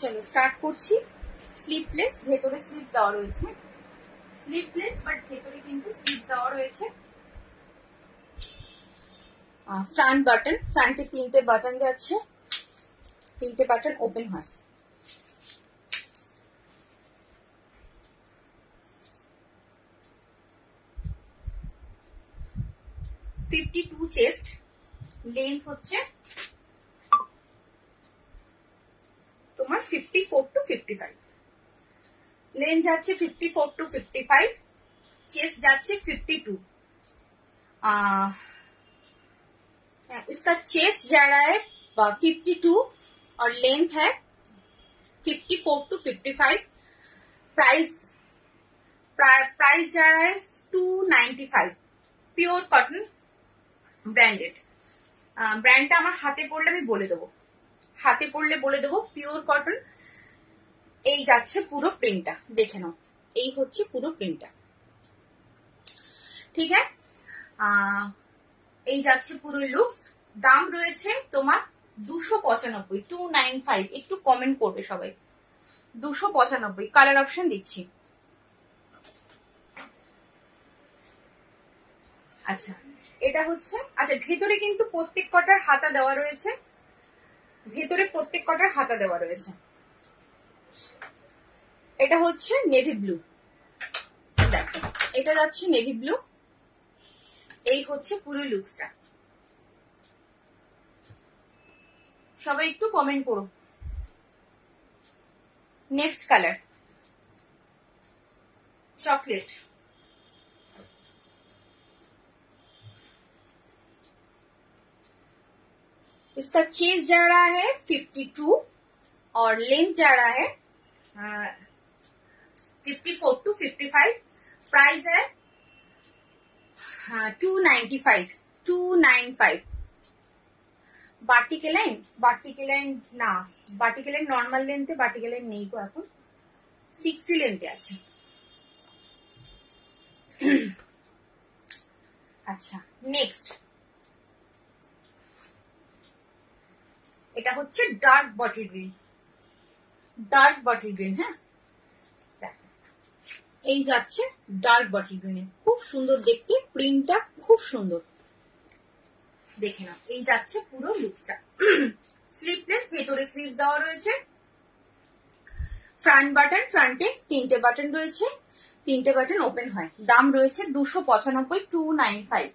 চলো স্টার্ট করছি। স্লিভলেস, ভেতরে স্লিভ দেওয়া রয়েছে, স্লিভলেস বাট ভেতরে কিন্তু স্লিভ দেওয়া রয়েছে। ফ্রন্ট বাটন, ফ্রন্টে 3টে বাটন যাচ্ছে, 3টে বাটন ওপেন হয়। $52 চেস্ট, লেন্থ হচ্ছে তোমার 54 to 55, लेंथ जाच्छे 54 to 55, चेस्ट जाच्छे 52। इसका चेस्ट जा रहा है 52 और लेंथ है 54 to 55। प्राइस जा रहा है 295, प्योर कॉटन ब्रांडेड। ব্র্যান্ডটা আমার হাতে পড়লে আমি বলে দেবো, হাতে পড়লে বলে দেবো। Pure cotton. এই যাচ্ছে পুরো প্রিন্টটা, দেখে নাও, এই হচ্ছে পুরো প্রিন্টটা, ঠিক আছে। এই যাচ্ছে পুরো লুকস। দাম রয়েছে তোমার 295, 295। একটু কমেন্ট করবে সবাই। 295। কালার অপশন দিচ্ছি। আচ্ছা, এটা হচ্ছে, আচ্ছা ভেতরে কিন্তু প্রত্যেক কটার হাতা দেওয়া রয়েছে, ভেতরে প্রত্যেক কটার হাতা দেওয়া রয়েছে। এটা হচ্ছে নেভি ব্লু, দেখো এটা যাচ্ছে নেভি ব্লু। এই হচ্ছে পুরো লুকসটা। সবাই একটু কমেন্ট করো। Next colour chocolate. इसका चेज जा रहा है 52 और लेंथ जा रहा है 54 to 55। प्राइस है 295। बाटिक लाइन, बाटिक लाइन ना, बाटिक लाइन नॉर्मल लेंथे, बाटिक लाइन नहीं को এখন 60 लेंथे আছে। আচ্ছা নেক্সট, এটা হচ্ছে dark bottle green, dark bottle green. হ্যাঁ এই যাচ্ছে ডার্ক বটল গ্রিনে, খুব সুন্দর দেখতে, প্রিন্টটা খুব সুন্দর, দেখে নাও। এই যাচ্ছে পুরো লুকসটা। স্লিভলেস, ভেতরে স্লিভস দেওয়া রয়েছে। ফ্রন্ট বাটন, ফ্রন্টে 3টে বাটন রয়েছে, 3টে বাটন ওপেন হয়। দাম রয়েছে 295, 295।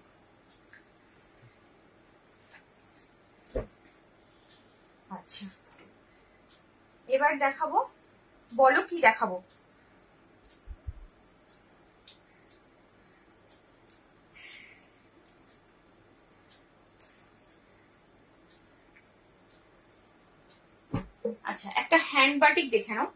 আচ্ছা এবার দেখাবো, বলো কি দেখাবো। আচ্ছা একটা হ্যান্ড বাটিক দেখে নাও।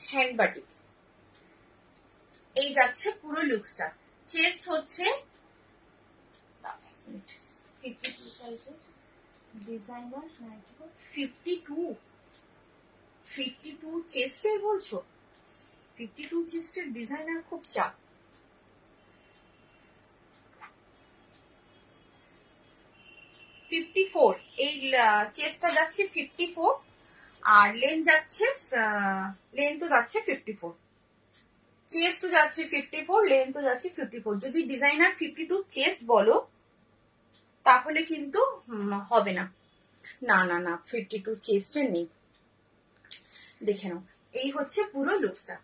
হ্যান্ড বাটিক, এই যাচ্ছে পুরো লুকসটা। চেস্ট হচ্ছে ডিজাইনার 52 চেস্টের বলছো? 52 চেস্টের ডিজাইনার খুব চাপ। এই চেস্টটা যাচ্ছে 54 আর লেন্থ যাচ্ছে, লেন্থও যাচ্ছে 54। চেস্টও যাচ্ছে 54, লেন্থও যাচ্ছে 54। যদি ডিজাইনার 52 চেস্ট বলো তাহলে কিন্তু হবে না, না না না 52 চেস্টের নেই। দেখে নাও, এই হচ্ছে পুরো লুকসটা।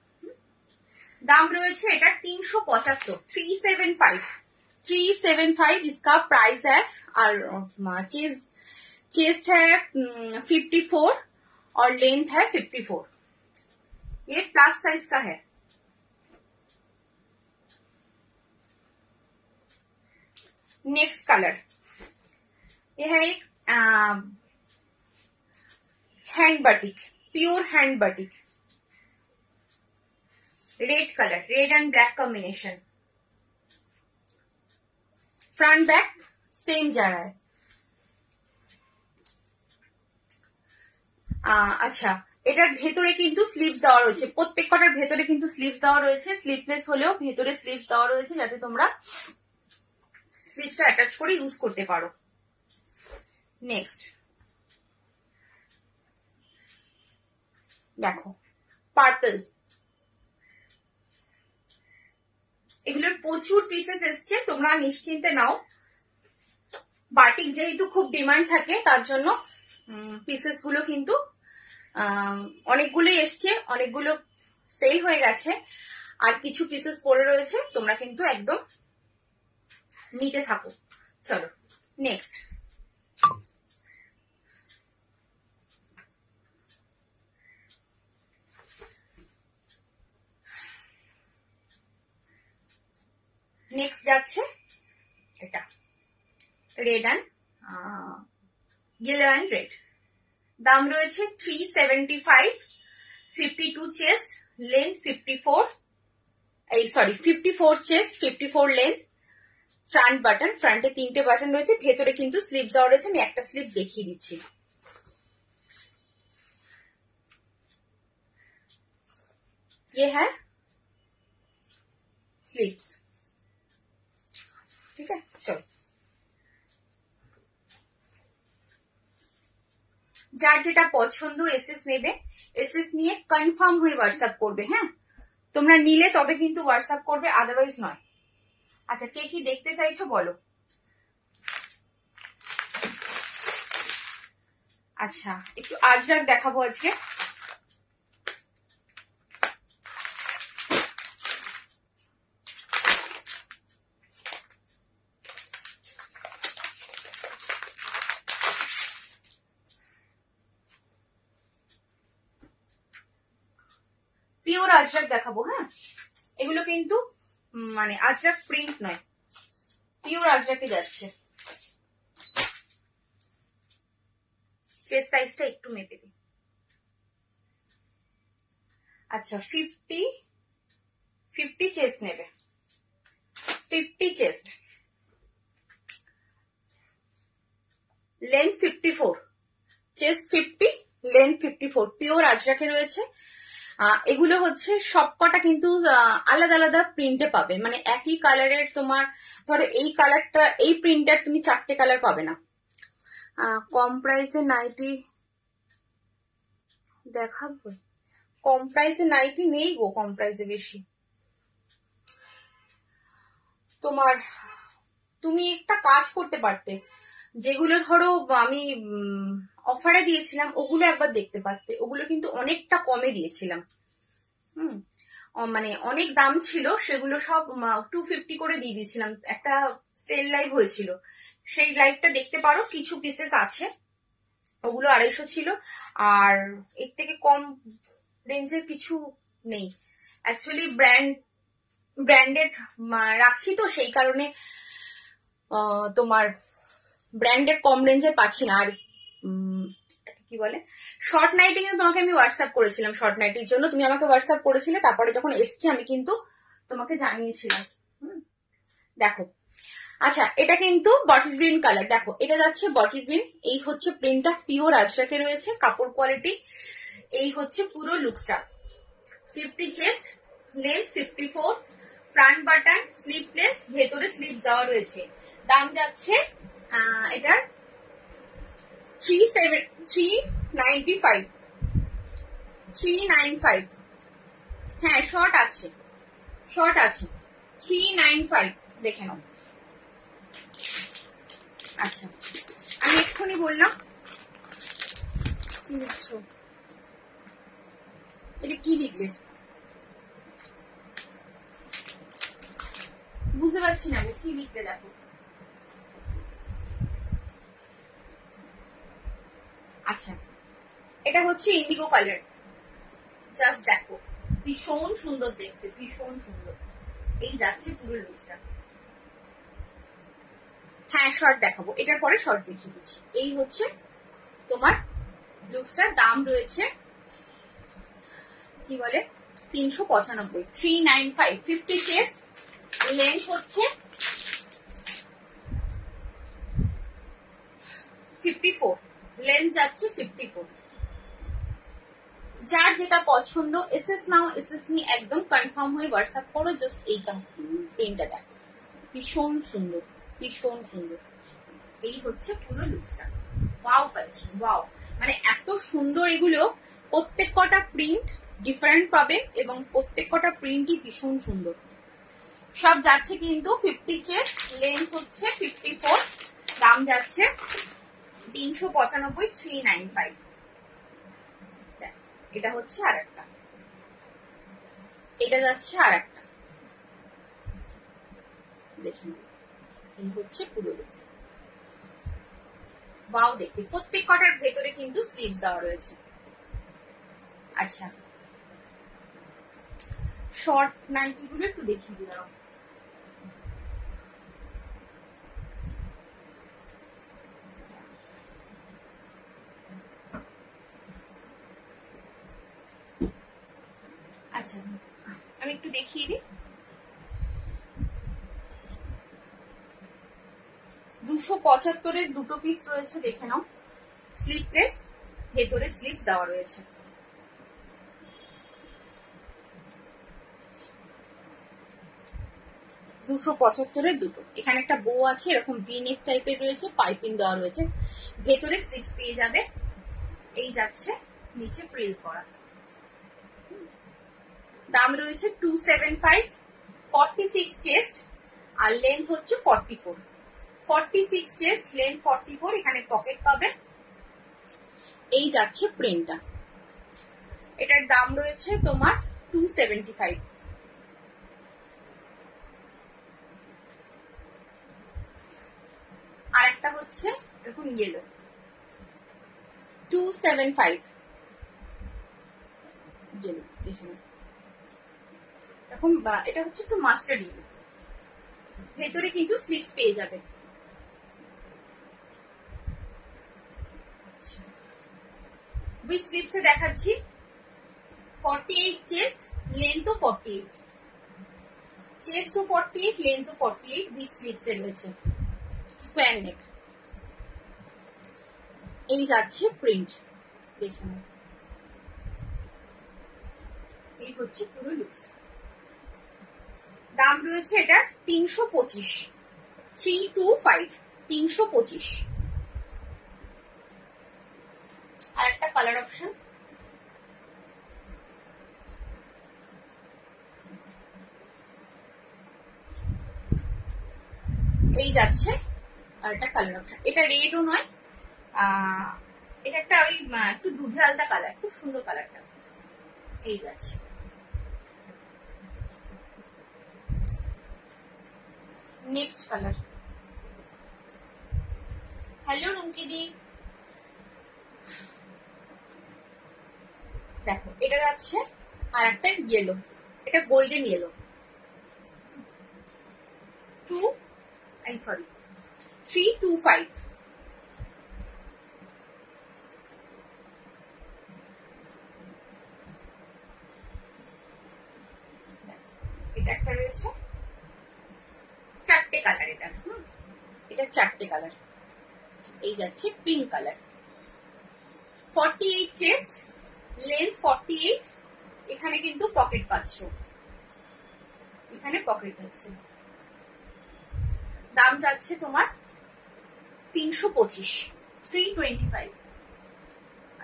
দাম রয়েছে এটা 375, 375 इसका प्राइस है। और चेस्ट है 54 और लेंथ है 54। ये प्लस साइज का है। नेक्स्ट कलर, ये है एक hand batik, pure hand batik, red colour, red and black combination. Front back same जा रहा है। अच्छा এটার ভেতরে কিন্তু স্লিভস দেওয়া রয়েছে, প্রত্যেক কটার ভেতরে কিন্তু স্লিভস দেওয়া রয়েছে, স্লিভলেস হলেও ভেতরে স্লিভস দেওয়া রয়েছে যাতে তোমরা স্লিভসটা অ্যাটাচ করে ইউজ করতে পারো। নেক্সট দেখো পার্পল, এগুলোর প্রচুর পিসেস এসছে, তোমরা নিশ্চিন্তে নাও। বাটিক যেহেতু খুব ডিমান্ড থাকে তার জন্য পিসেস গুলো কিন্তু অনেকগুলোই এসছে, অনেকগুলো সেল হয়ে গেছে, আর কিছু পিসেস পড়ে রয়েছে, তোমরা কিন্তু একদম নিতে থাকো। চলো নেক্সট নেক্সট যাচ্ছে এটা red and yellow and red, দাম রয়েছে 375, 52 চেস্ট, লেন্থ 54, এই sorry 54 chest, 54 length, front button, ফ্রন্টে 3টে বাটন রয়েছে, ভেতরে কিন্তু স্লিভস দেওয়া রয়েছে, আমি একটা স্লিভস দেখিয়ে দিচ্ছি। ये है স্লিভস, ঠিক আছে। চলো যার যেটা পছন্দ এসএস নেবে, এসএস নিয়ে কনফার্ম হয়ে হোয়াটসঅ্যাপ করবে। হ্যাঁ, তোমরা নিলে তবে কিন্তু হোয়াটসঅ্যাপ করবে, আদারওয়াইজ নয়। আচ্ছা, কে কি দেখতে চাইছো বলো। আচ্ছা, একটু আজরাক দেখাবো আজকে। পিওর আজরাক দেখাবো। হ্যাঁ, এগুলো কিন্তু মানে আজরাক প্রিন্ট নয়, পিওর আজরাকে যাচ্ছে। চেস্ট সাইজটা একটু মেপে দিই। আচ্ছা, 50 চেস্ট নেবে, 50 chest, length 54, chest 50, length 54, pure আজরাকে রয়েছে। এগুলো হচ্ছে সবকটা কিন্তু আলাদা আলাদা প্রিন্টে পাবে, মানে একই কালারের, তোমার ধরো এই কালারটা, এই প্রিন্টার তুমি 4টে কালার পাবে না। কম প্রাইসে নাইটি দেখাবো, কম প্রাইসে নাইটি নেই গো, কম প্রাইসে বেশি। তোমার তুমি একটা কাজ করতে পারতে, যেগুলো ধরো আমি অফারে দিয়েছিলাম ওগুলো একবার দেখতে পারতে, ওগুলো কিন্তু অনেকটা কমে দিয়েছিলাম। মানে অনেক দাম ছিল, সেগুলো সব 250 করে দিয়ে দিয়েছিলাম, একটা সেল লাইভ হয়েছিল, সেই লাইভটা দেখতে পারো, কিছু পিসেস আছে, ওগুলো 250 ছিল, আর এর থেকে কম রেঞ্জের কিছু নেই। অ্যাকচুয়ালি ব্র্যান্ডেড রাখছি তো, সেই কারণে তোমার ব্র্যান্ডেড কম রেঞ্জের পাচ্ছি না। আর কি বলে, শর্ট নাইটি কিন্তু তোমাকে আমি হোয়াটসঅ্যাপ করেছিলাম, শর্ট নাইটির জন্য তুমি আমাকে হোয়াটসঅ্যাপ করেছিলে, তারপরে যখন এসছি আমি কিন্তু তোমাকে জানিয়েছিলাম। দেখো, আচ্ছা, এটা কিন্তু বটল গ্রিন কালার, দেখো এটা যাচ্ছে বটল গ্রিন, এই হচ্ছে প্রিন্টটা, পিওর আজরাকে রয়েছে, কাপড় কোয়ালিটি, এই হচ্ছে পুরো লুকসটা। 50 chest, length 54, front button, sleeveless, ভেতরে স্লিভস দেওয়া রয়েছে। দাম যাচ্ছে এটার 395, হ্যাঁ শর্ট আছে, শর্ট আছে, 395 দেখে নাও। আচ্ছা, আমি এক্ষুনি বললাম, কি লিখছো, এটা কি লিখলে বুঝতে পারছি না, কি লিখলে দেখো। আচ্ছা, এটা হচ্ছে ইন্ডিগো কালার, জাস্ট দেখো ভীষণ সুন্দর দেখতে, ভীষণ সুন্দর, এই যাচ্ছে পুরো লুকসটা। হ্যাঁ শর্ট দেখাবো, এটার পরে শর্ট দেখিয়ে দিচ্ছি। এই হচ্ছে তোমার লুকসটার দাম রয়েছে কি বলে 395, 395, 50 চেস্ট, লেন্থ হচ্ছে 54, লেন্থ যাচ্ছে 54, যার যেটা পছন্দ এসএস নাও, এসএস নিয়ে একদম কনফার্ম হয়ে হোয়াটসঅ্যাপ করো। জাস্ট এই প্রিন্টটা দেখো, ভীষণ সুন্দর, ভীষণ সুন্দর। এই হচ্ছে পুরো লুকসটা। ওয়াও কালেকশন, ওয়াও, মানে এত সুন্দর এগুলো। প্রত্যেক কটা প্রিন্ট ডিফারেন্ট পাবে এবং প্রত্যেক কটা প্রিন্টই ভীষণ সুন্দর। সব যাচ্ছে কিন্তু 50 চেস্ট, লেন্থ হচ্ছে 54, দাম যাচ্ছে 395, 395। এটা হচ্ছে আর একটা, এটা যাচ্ছে আর একটা, দেখুন এই হচ্ছে পুরো লুকস। ওয়াও দেখতে, প্রত্যেক কটার ভেতরে কিন্তু স্লিভস দেওয়া রয়েছে। আচ্ছা, শর্ট নাইটি গুলো একটু দেখিয়ে দিলাম। আচ্ছা, আমি একটু দেখিয়ে দিই। 275-এর দুটো পিস রয়েছে, দেখে নাও। স্লিভলেস, ভেতরে স্লিভস দেওয়া রয়েছে। $275 দুটো। এখানে একটা বো আছে, এরকম ভি নেক টাইপের রয়েছে, পাইপিং দেওয়া রয়েছে, ভেতরে স্লিভস পেয়ে যাবে। এই যাচ্ছে নিচে প্রিল করা। দাম রয়েছে 275, 46 চেস্ট আর লেন্থ হচ্ছে 44। 46 চেস্ট, লেন্থ 44, এখানে পকেট পাবে। এই যাচ্ছে প্রিন্টটা। এটার দাম রয়েছে তোমার 275। আর একটা হচ্ছে এরকম ইয়েলো, 275 ইয়েলো, দেখুন এরকম। এটা হচ্ছে একটু মাস্টার্ড ইয়েলো, ভেতরে কিন্তু স্লিভস পেয়ে যাবে। উইথ স্লিভসে দেখাচ্ছি 48 chest, length 48, chest 48, length 48, with স্লিভসে রয়েছে, স্কোয়ার নেক। এই যাচ্ছে প্রিন্ট, দেখুন এই হচ্ছে পুরো লুকস। দাম রয়েছে এটা 325, 325, 325। আর একটা কালার অপশন, এই যাচ্ছে আর একটা কালার অপশন। এটা রেডও নয়, এটা একটা ওই একটু দুধে আলতা কালার, খুব সুন্দর কালারটা। এই যাচ্ছে নেক্সট কালার। হ্যালো রুমকি দি, দেখো এটা যাচ্ছে আর একটা ইয়েলো, এটা গোল্ডেন ইয়েলো। 325। এটা একটা রয়েছে, চারটে কালার এটা। এটা চারটে কালার। এই যাচ্ছে পিঙ্ক কালার। 48 চেস্ট, লেন্থ 48, এখানে কিন্তু পকেট পাচ্ছ, এখানে পকেট যাচ্ছে। দাম যাচ্ছে তোমার 325, 325।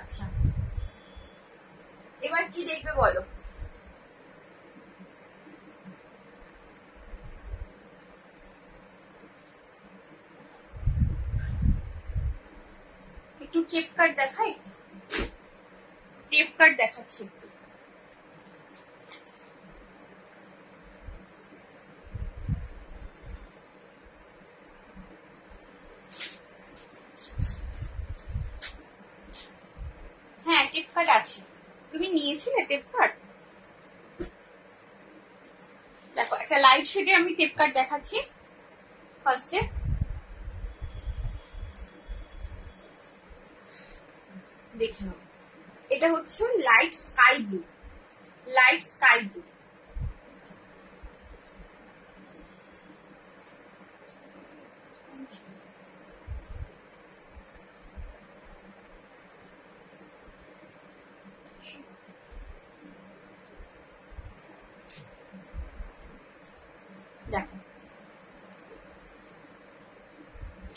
আচ্ছা, এবার কি দেখবে বলো? একটু টেপ কার্ড দেখাই, টেপ কার্ড দেখাচ্ছি। হ্যাঁ টেপ কার্ড আছে, তুমি নিয়েছিলে টেপ কার্ড? দেখো একটা লাইট শেডে আমি টেপ কার্ড দেখাচ্ছি। ফার্স্টে দেখে নাও, এটা হচ্ছে light sky blue, light sky blue.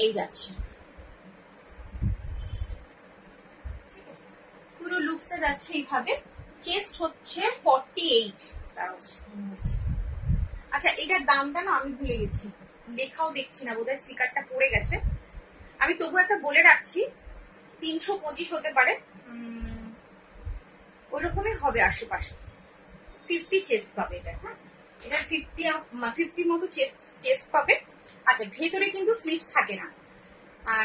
এই যাচ্ছে, পুরো লুকসটা যাচ্ছে এইভাবে। চেস্ট হচ্ছে 48। আচ্ছা, এটার দামটা না আমি ভুলে গেছি, লেখাও দেখছি না, বোধহয় স্টিকারটা পড়ে গেছে। আমি তবু একটা বলে রাখছি, 325 হতে পারে, ওইরকমই হবে আশেপাশে। 50 চেস্ট পাবে এটা। হ্যাঁ, এটা 50 মতো চেস্ট পাবে। আচ্ছা, ভেতরে কিন্তু স্লিভস থাকে না,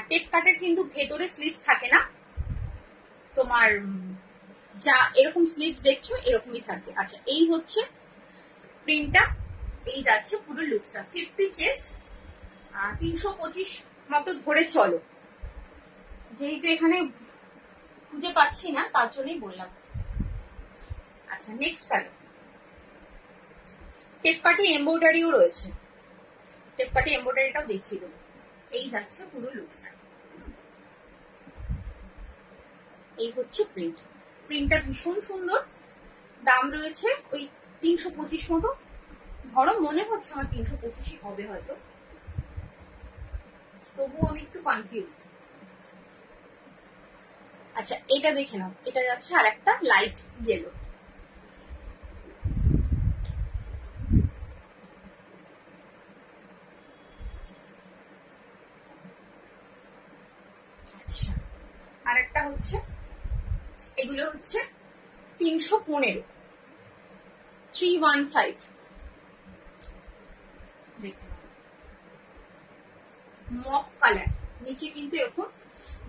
টেপ কাটের কিন্তু ভেতরে স্লিভস থাকে না, তোমার যা এরকম স্লিভস দেখছো এরকমই থাকবে। আচ্ছা, এই হচ্ছে প্রিন্টটা, এই যাচ্ছে পুরো লুকসটা। 50 চেস্ট, 325 মতো ধরে চলো, যেহেতু এখানে খুঁজে পাচ্ছি না তার জন্যই বললাম। আচ্ছা, নেক্সট কালার। টেপকাটি এমব্রয়ডারিও রয়েছে, টেপকাটি এমব্রয়ডারিটাও দেখিয়ে দেবো। এই যাচ্ছে পুরো লুকসটা, এই হচ্ছে প্রিন্ট। প্রিন্টটা ভীষণ সুন্দর। দাম রয়েছে ওই 325 মতো, ধরো মনে হচ্ছে আমার 325 হবে হয়তো, তবুও আমি একটু কনফিউজ। আচ্ছা, এটা দেখে নাও, এটা যাচ্ছে আর একটা লাইট ইয়েলো। আচ্ছা, আর একটা হচ্ছে, এগুলো হচ্ছে 315, 315। দেখুন, মফ কালার, নিচে কিন্তু এরকম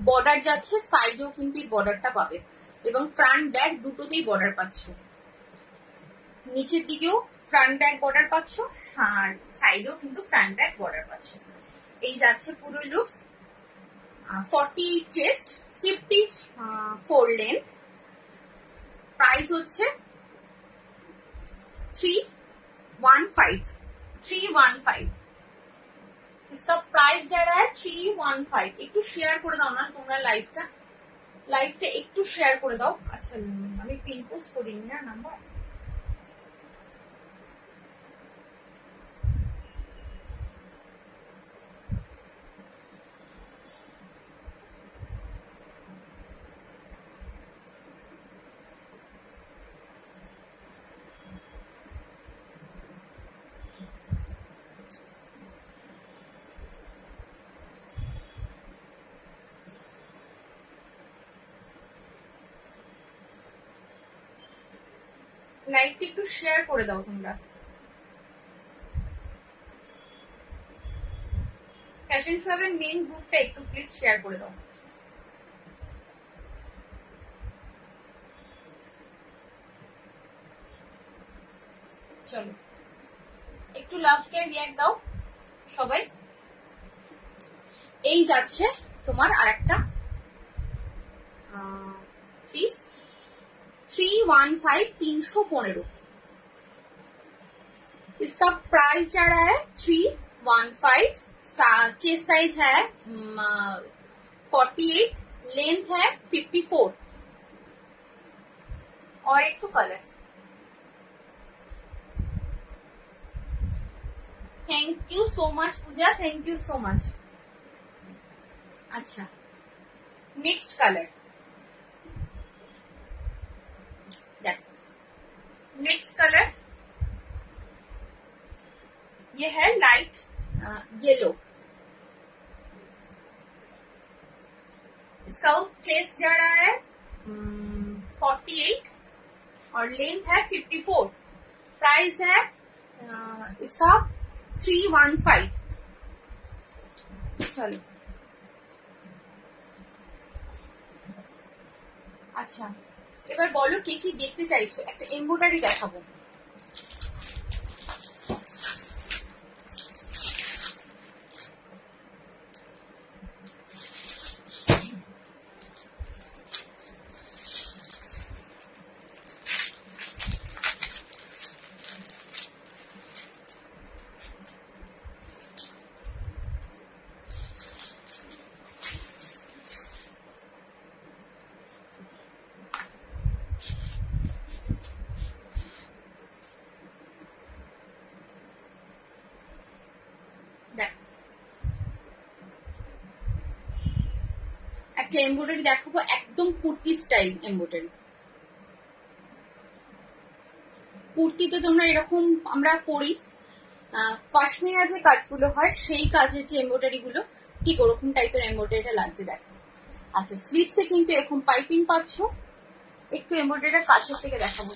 বর্ডার যাচ্ছে, সাইডেও কিন্তু এই বর্ডারটা পাবে, এবং ফ্রন্ট ব্যাক দুটোতেই বর্ডার পাচ্ছ। নিচের দিকেও ফ্রন্ট ব্যাক বর্ডার পাচ্ছ, আর সাইডেও কিন্তু ফ্রন্ট ব্যাক বর্ডার পাচ্ছ। এই যাচ্ছে পুরো লুকস। 40 chest, 54 length. प्राइस হচ্ছে 315, 315। इसका प्राइस जा रहा है 315। একটু শেয়ার করে দাও না তোমরা লাইভটা একটু শেয়ার করে দাও। আচ্ছা, আমি পিন পোস্ট করিনি না নাম্বার। লাইভটা একটু শেয়ার করে দাও তোমরা। ফ্যাশন শপের মেইন গ্রুপটা একটু প্লিজ শেয়ার করে দাও। চলো, একটু লাভ কেয়ার রিয়াক্ট দাও সবাই। এই যাচ্ছে তোমার আরেকটা পিস, 315, 315। इसका प्राइस जा रहा है 315। चेस्ट साइज है 48, लेंथ है 54। और एक तो colour. Thank you so much Puja, thank you so much. अच्छा, नेक्स्ट कलर, नेक्स्ट कलर ये है लाइट येलो। इसका चेस्ट जा रहा है 48 और लेंथ है 54। प्राइस है इसका 315। चलो, আচ্ছা, এবার বলো কে কি দেখতে চাইছো। একটা এমব্রয়ডারি দেখাবো। একটা এমব্রয়ডারি দেখাবো, একদম কুর্তি স্টাইল এমব্রয়ডারি। কুর্তিতে তোমরা এরকম আমরা পরি, পশমিনা যে কাজগুলো হয় সেই কাজের যে এমব্রয়ডারি গুলো, ঠিক ওরকম টাইপের এমব্রয়ডারিটা লাগছে দেখো। আচ্ছা, স্লিভসে কিন্তু এরকম পাইপিং পাচ্ছ। একটু এমব্রয়ডারিটা কাছের থেকে দেখাবো,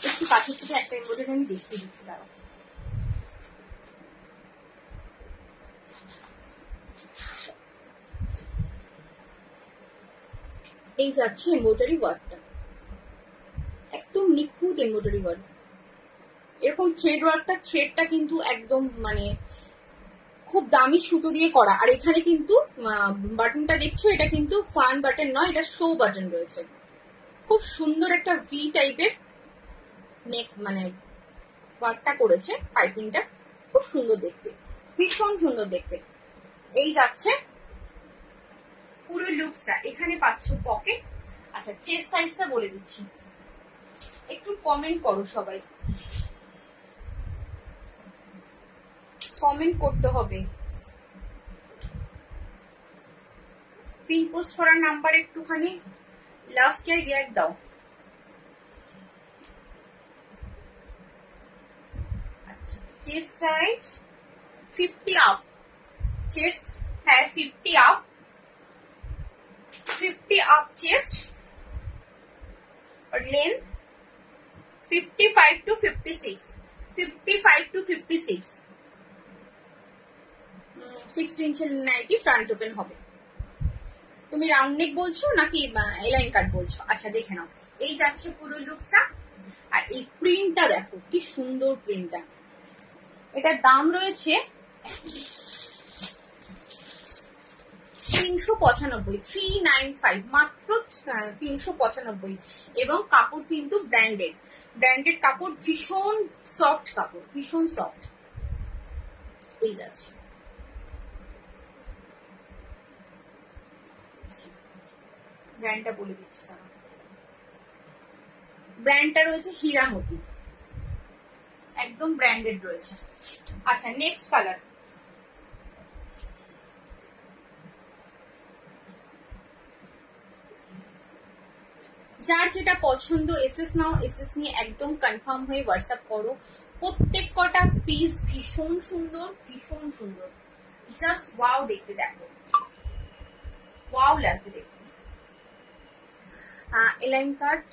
একটু কাছের থেকে একটা এমব্রয়ডারি আমি দেখিয়ে দিচ্ছি দাঁড়াও। এই যাচ্ছে এমব্রয়ডারি ওয়ার্কটা, একদম নিখুঁত এমব্রয়ডারি ওয়ার্ক। এরকম থ্রেড ওয়ার্কটা, থ্রেডটা কিন্তু একদম মানে খুব দামি সুতো দিয়ে করা। আর এখানে কিন্তু বাটনটা দেখছো, এটা কিন্তু ফান বাটন নয়, এটা শো বাটন রয়েছে। খুব সুন্দর একটা ভি টাইপের নেক মানে ওয়ার্কটা করেছে, পাইপিংটা খুব সুন্দর দেখতে, ভীষণ সুন্দর দেখতে। এই যাচ্ছে পুরো লুকসটা। এখানে পাচ্ছ পকেট। আচ্ছা, চেস্ট সাইজটা বলে দিচ্ছি, একটু কমেন্ট করো সবাই, কমেন্ট করতে হবে। পিন পোস্ট করার নাম্বার একটুখানি লাভ কেয়ার রিয়াক্ট দাও। আচ্ছা, চেস্ট সাইজ 50 আপ, চেস্ট হ্যাঁ 50 আপ, 50 আপ চেস্ট। और length 55 to 56, 55 to 56, 60 inch nighty front open হবে। তুমি রাউন্ড নেক বলছো নাকি এলাইন কাট বলছো? আচ্ছা দেখে নাও। এই যাচ্ছে পুরো লুকসটা। আর এই প্রিন্টটা দেখো কি সুন্দর প্রিন্টটা। এটার দাম রয়েছে 395, 395, মাত্র 395। এবং কাপড় কিন্তু ব্র্যান্ডেড, ব্র্যান্ডেড কাপড়, ভীষণ সফট কাপড়, ভীষণ সফট। এই যাচ্ছে ব্র্যান্ডটা বলে দিচ্ছি, ব্র্যান্ডটা রয়েছে হীরামতি, একদম ব্র্যান্ডেড রয়েছে। আচ্ছা, নেক্সট কালার। যার যেটা পছন্দ এসএস নাও, এসএস নিয়ে একদম কনফার্ম হয়ে হোয়াটসঅ্যাপ করো। প্রত্যেক কটা পিস ভীষণ সুন্দর, ভীষণ সুন্দর, জাস্ট ওয়াও দেখতে, দেখো ওয়াও লাগছে দেখতে। এলাইন কাট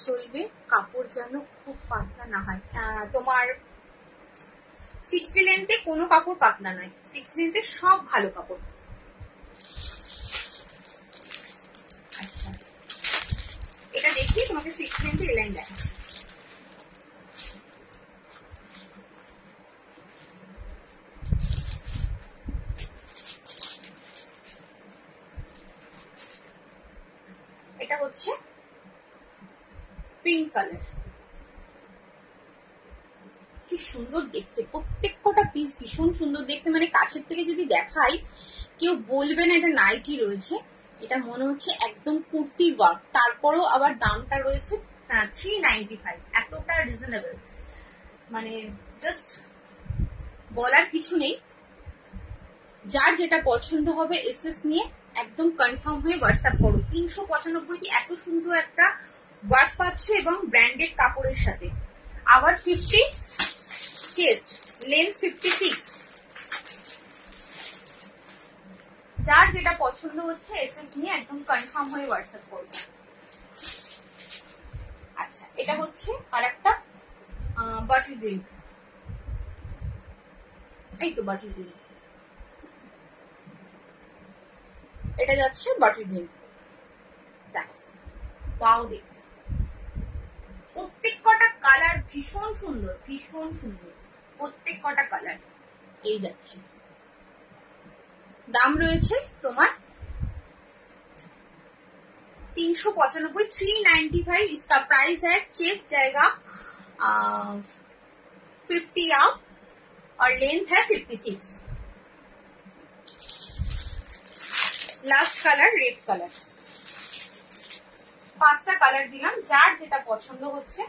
চলবে, কাপড় যেন খুব পাতলা না হয়। তোমার 60 লেন্থে কোনো কাপড় পাতলা নয়, 60 লেন্থে সব ভালো কাপড়। আচ্ছা, এটা দেখি তোমাকে 60 লেন্থে এলাইন দেখাচ্ছি। এটা হচ্ছে পিঙ্ক কালার, কি সুন্দর দেখতে, প্রত্যেক কটা পিস ভীষণ সুন্দর দেখতে। মানে কাছের থেকে যদি দেখাই কেউ বলবে না এটা নাইটি রয়েছে, এটা মনে হচ্ছে একদম কুর্তির ওয়ার্ক। তারপরও আবার দামটা রয়েছে 395, এতটা রিজনেবল, মানে জাস্ট বলার কিছু নেই। যার যেটা পছন্দ হবে এসএস নিয়ে একদম কনফার্ম হয়ে হোয়াটসঅ্যাপ করো। 395 কি এত সুন্দর একটা ওয়ার্ক পাচ্ছ এবং ব্র্যান্ডেড কাপড়ের সাথে। আবার 50 চেস্ট, লেন্থ 56। যার যেটা পছন্দ হচ্ছে এসএস নিয়ে একদম কনফার্ম হয়ে হোয়াটসঅ্যাপ করবে। আচ্ছা, এটা হচ্ছে আর একটা বাটল গ্রিন, এই তো বাটল গ্রিন, এটা যাচ্ছে বাটল গ্রিন। দেখো পাও দেখো, প্রত্যেক কটা কালার ভীষণ সুন্দর, ভীষণ সুন্দর, প্রত্যেক কটা কালার। এই যাচ্ছে, দাম রয়েছে তোমার 395, 395 इसका प्राइस है। चेस्ट जाएगा 50 अप और लेंथ है 56। Last colour red colour. 5টা কালার দিলাম, যার যেটা পছন্দ হচ্ছে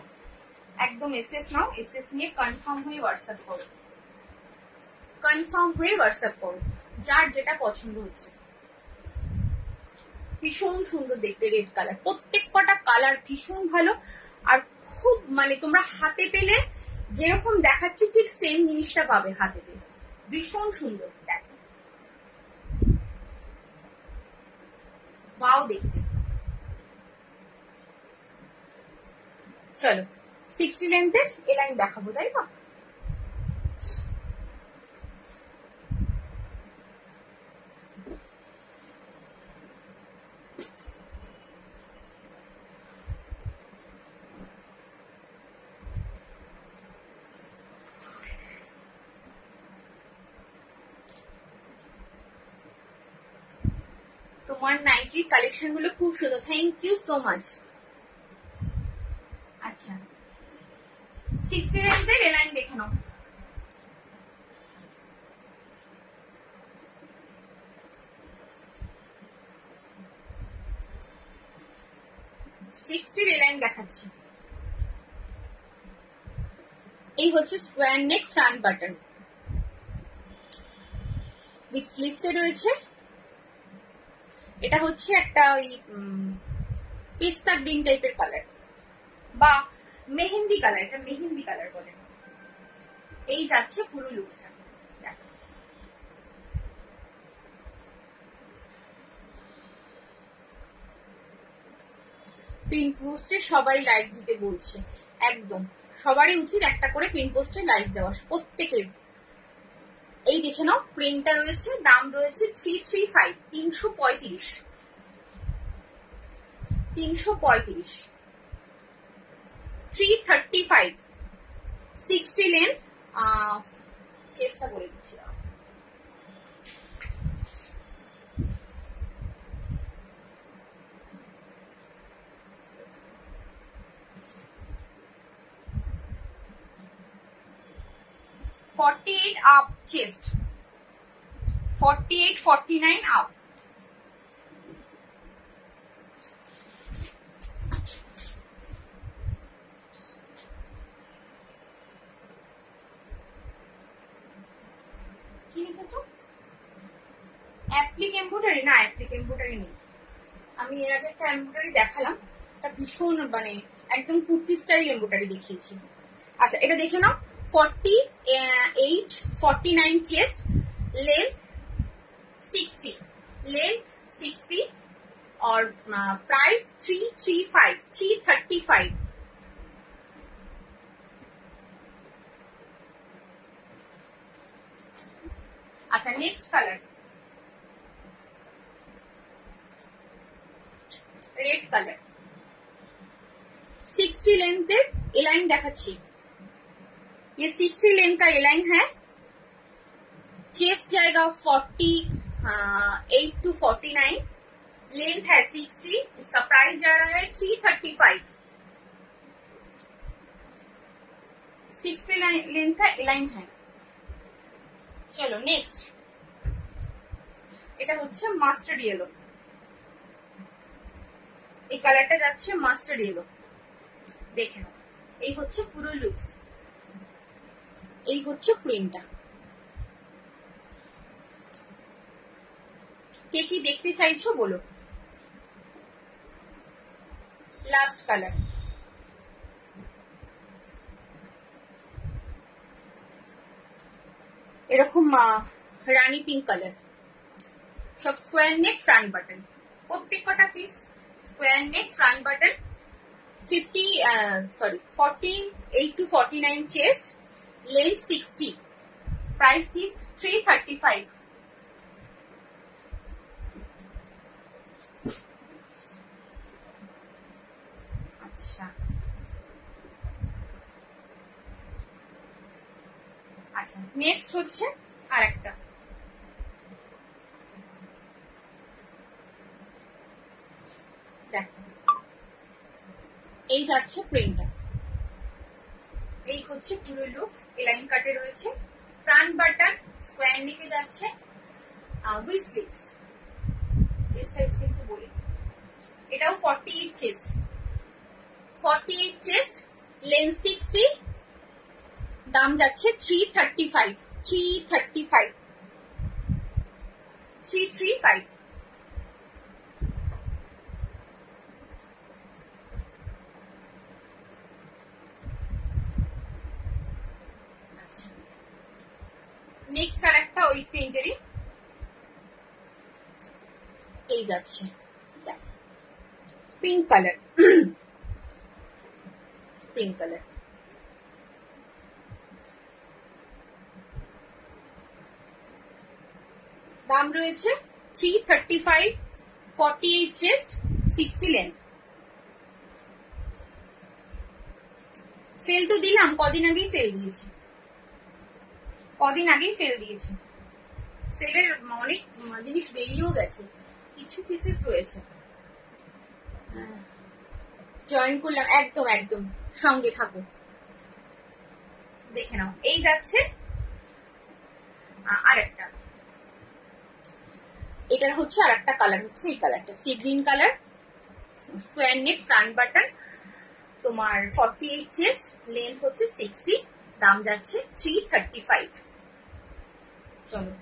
একদম এসএস নাও, এসএস নিয়ে কনফার্ম হয়ে হোয়াটসঅ্যাপ করো, কনফার্ম হয়ে হোয়াটসঅ্যাপ করো। যার যেটা পছন্দ হচ্ছে। ভীষণ সুন্দর দেখতে রেড কালার, প্রত্যেক কটা কালার ভীষণ ভালো। আর খুব মানে তোমরা হাতে পেলে যেরকম দেখাচ্ছি ঠিক সেম জিনিসটা পাবে হাতে পেলে, ভীষণ সুন্দর। দেখো বাও দেখতে। চলো 60 লেন্থের এ লাইন দেখাবো, তাই তো? তোমার নাইটির কালেকশন গুলো খুব সুন্দর, থ্যাংক ইউ সো মাচ। আচ্ছা 60 লেন্থের এ লাইন দেখে নাও। এ লাইন দেখাচ্ছি। এই হচ্ছে square neck front button with sleeves এ রয়েছে। এটা হচ্ছে একটা ওই পিস্তা গ্রিন টাইপের কালার বা মেহেন্দি কালার, এটা মেহেন্দি কালার বলে। এই যাচ্ছে পুরো লুকসটা। পিন পোস্টে সবাই লাইক দিতে বলছে, একদম সবারই উচিত একটা করে পিন পোস্টে লাইক দেওয়া, প্রত্যেকের। এই দেখে নাও প্রিন্টটা রয়েছে, দাম রয়েছে 335, 335, 335, 60 লেন্থ। চেষ্টা করে দিচ্ছি। 48 up chest, 48, 49 up. কি লিখেছো? Applique embroidery? না, অ্যাপ্লিক এমব্রয়ডারি নেই। আমি এর আগে একটা এমব্রয়ডারি দেখালাম, এটা ভীষণ মানে একদম কুর্তি স্টাইল এমব্রয়ডারি দেখিয়েছি। আচ্ছা এটা দেখে নাও, 48, 49 চেস্ট, লেন্থ 60, লেন্থ 60 और प्राइस 335, 335। अच्छा next colour red colour, 60 length A line देखाচ্ছি। ये 60 लेंथ का ए लाइन है। चेस्ट जाएगा 48 to 49, लेंथ है 60, इसका प्राइस जा रहा है 335। 60 लेंथ का ए लाइन है। चलो नेक्स्ट, এটা হচ্ছে মাস্টার্ড ইয়েলো। এই কালারটা যাচ্ছে মাস্টার্ড ইয়েলো, দেখে নাও। এই হচ্ছে পুরো লুকস, এই হচ্ছে প্রিন্টটা। কে কি দেখতে চাইছো বলো। লাস্ট কালার, এরকম রানী পিঙ্ক কালার, সব স্কোয়ার নেক ফ্রন্ট বাটন, প্রত্যেক কটা piece square neck front button. 48 to 49 chest, length 60, price 335। আচ্ছা আচ্ছা নেক্সট হচ্ছে আর একটা, দেখো এই যাচ্ছে প্রিন্টটা। এই হচ্ছে পুরো লুকস, লাইন কাটে রয়েছে, ফ্রন্ট বাটন স্কোয়ার নেকে যাচ্ছে উইথ স্লিভস। চেস্ট সাইজ কিন্তু বলি, এটাও 48 চেস্ট, 48 চেস্ট, লেন্থ 60, দাম যাচ্ছে 335, 335। 335। আচ্ছা, নেক্সট আর একটা ওই প্রিন্টেরই এই যাচ্ছে পিঙ্ক কালার, পিঙ্ক কালার। দাম রয়েছে 335, 48 চেস্ট, 60 লেন্থ। সেল তো দিলাম, কদিন আগেই সেল দিয়েছি, সেলের অনেক জিনিস বেরিয়েও গেছে, কিছু পিসেস রয়েছে। জয়েন করলাম, একদম একদম সঙ্গে থাকো, দেখে নাও। এই যাচ্ছে আর একটা, এটার হচ্ছে আর একটা কালার হচ্ছে এই কালারটা, sea green colour, square neck, front button, তোমার 48 চেস্ট, লেন্থ হচ্ছে 60, দাম যাচ্ছে 335। চলো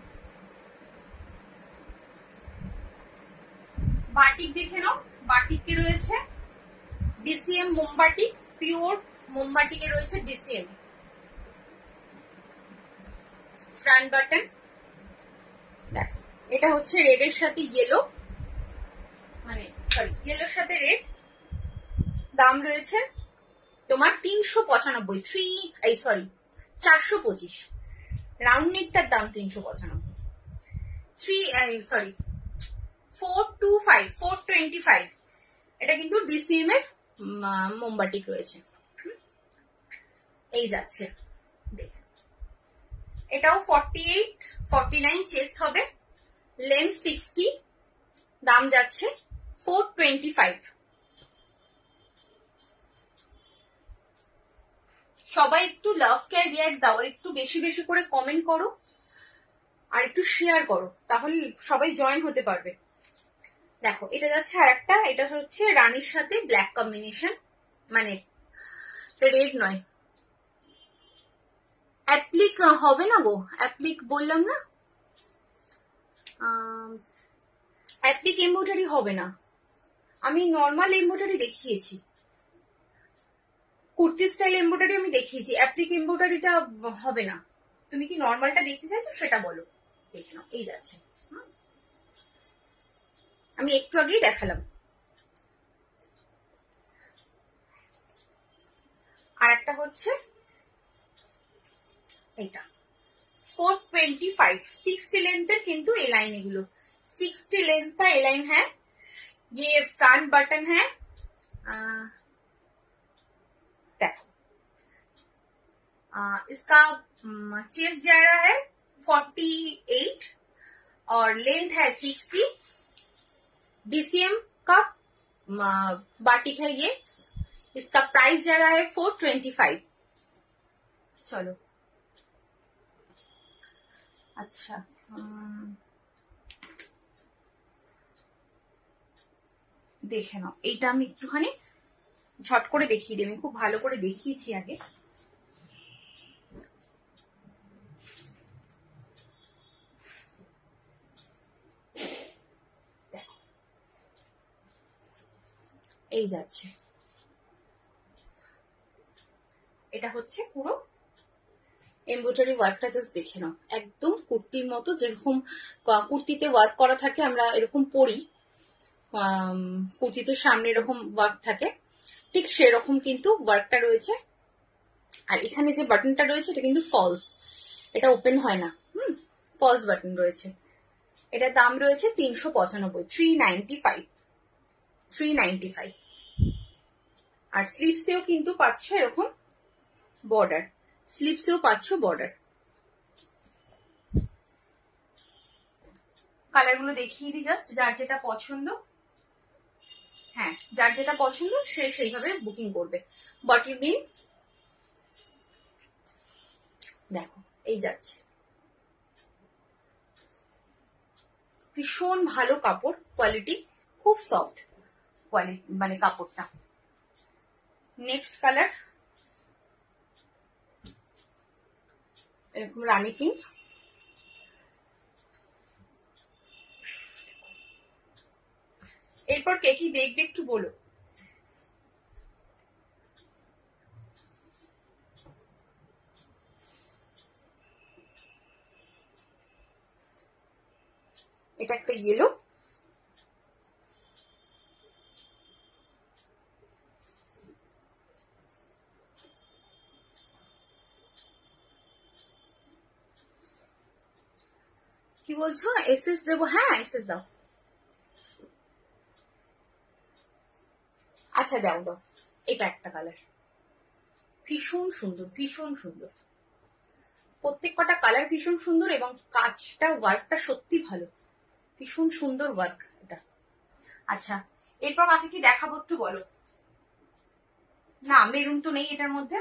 বাটিক দেখে নাও। বাটিকে রয়েছে ডিসিএম মোমবাটিক, পিওর মোমবাটিকে রয়েছে ডিসিএম। ফ্রন্ট বাটন, দেখো এটা হচ্ছে রেডের সাথে ইয়েলো, মানে সরি ইয়েলোর সাথে রেড। দাম রয়েছে তোমার 395, 425। রাউন্ড নেকটার দাম 395, 425। এটা কিন্তু ডিসিএম এর মোমবাটিক রয়েছে। এই যাচ্ছে, দেখে এটাও 48, 49 চেস্ট হবে, লেন্থ 60, দাম যাচ্ছে 425। সবাই একটু লাভ কেয়ার রিয়াক্ট দাও, আর একটু বেশি বেশি করে কমেন্ট করো, আর একটু শেয়ার করো, তাহলে সবাই জয়েন হতে পারবে। দেখো এটা যাচ্ছে আর একটা, এটা হচ্ছে রানীর সাথে ব্ল্যাক কম্বিনেশন, মানে রেড নয়, অ্যাপ্লিক হবে না গো, অ্যাপ্লিক বললাম না, অ্যাপ্লিক এমব্রয়ডারি হবে না, আমি নর্মাল এমব্রয়ডারি দেখিয়েছি, কুর্তি স্টাইল এমব্রয়ডারি আমি দেখিয়েছি, অ্যাপ্লিক এমব্রয়ডারিটা হবে না। তুমি কি নর্মালটা দেখতে চাইছো সেটা বলো, দেখে নাও। এই যাচ্ছে, আমি একটু আগেই দেখালাম। আর একটা হচ্ছে এটা 425, 60 लेंथ किंतु एलाइन एगुलो 60 लेंथ का एलाइन है। ये फ्रंट बटन है, देखो इसका चेस्ट जा रहा है 48 और लेंथ है 60। डीसीएम का बाटिक है ये, इसका प्राइस जा रहा है 425। चलो আচ্ছা, দেখে নাও। এইটা আমি একটুখানি ঝট করে দেখিয়ে দিই, আমি খুব ভালো করে দেখিয়েছি আগে। দেখো এই যাচ্ছে, এটা হচ্ছে পুরো এমব্রয়ডারি ওয়ার্কটা, জাস্ট দেখে নাও, একদম কুর্তির মতো, যেরকম কুর্তিতে ওয়ার্ক করা থাকে আমরা এরকম পরি, কুর্তিতে সামনে এরকম ওয়ার্ক থাকে, ঠিক সেরকম কিন্তু ওয়ার্কটা রয়েছে। আর এখানে যে বাটনটা রয়েছে এটা কিন্তু ফলস, এটা ওপেন হয় না, ফলস বাটন রয়েছে। এটার দাম রয়েছে 395, 395। আর স্লিপসেও কিন্তু পাচ্ছ এরকম বর্ডার, স্লিপসেও পাচ্ছ বর্ডার। কালারগুলো দেখিয়ে দিই জাস্ট, যার যেটা পছন্দ, হ্যাঁ যার যেটা পছন্দ সে সেইভাবে বুকিং করবে। বটল গ্রিন, দেখো এই যাচ্ছে, ভীষণ ভালো কাপড়, কোয়ালিটি খুব সফট কোয়ালিটি, মানে কাপড়টা। নেক্সট কালার এরকম রানী পিঙ্ক, এরপর কে কি দেখবে একটু বলো। এটা একটা ইয়েলো, কি বলছো? এসএস দেবো? হ্যাঁ এসএস দাও। আচ্ছা দাও দাও। এটা একটা কালার, ভীষণ সুন্দর, ভীষণ সুন্দর। প্রত্যেক কটা কালার ভীষণ সুন্দর এবং কাজটা ওয়ার্কটা সত্যি ভালো, ভীষণ সুন্দর ওয়ার্ক এটা। আচ্ছা এরপর কাকে কি দেখাবো একটু বলো। না মেরুন তো নেই এটার মধ্যে।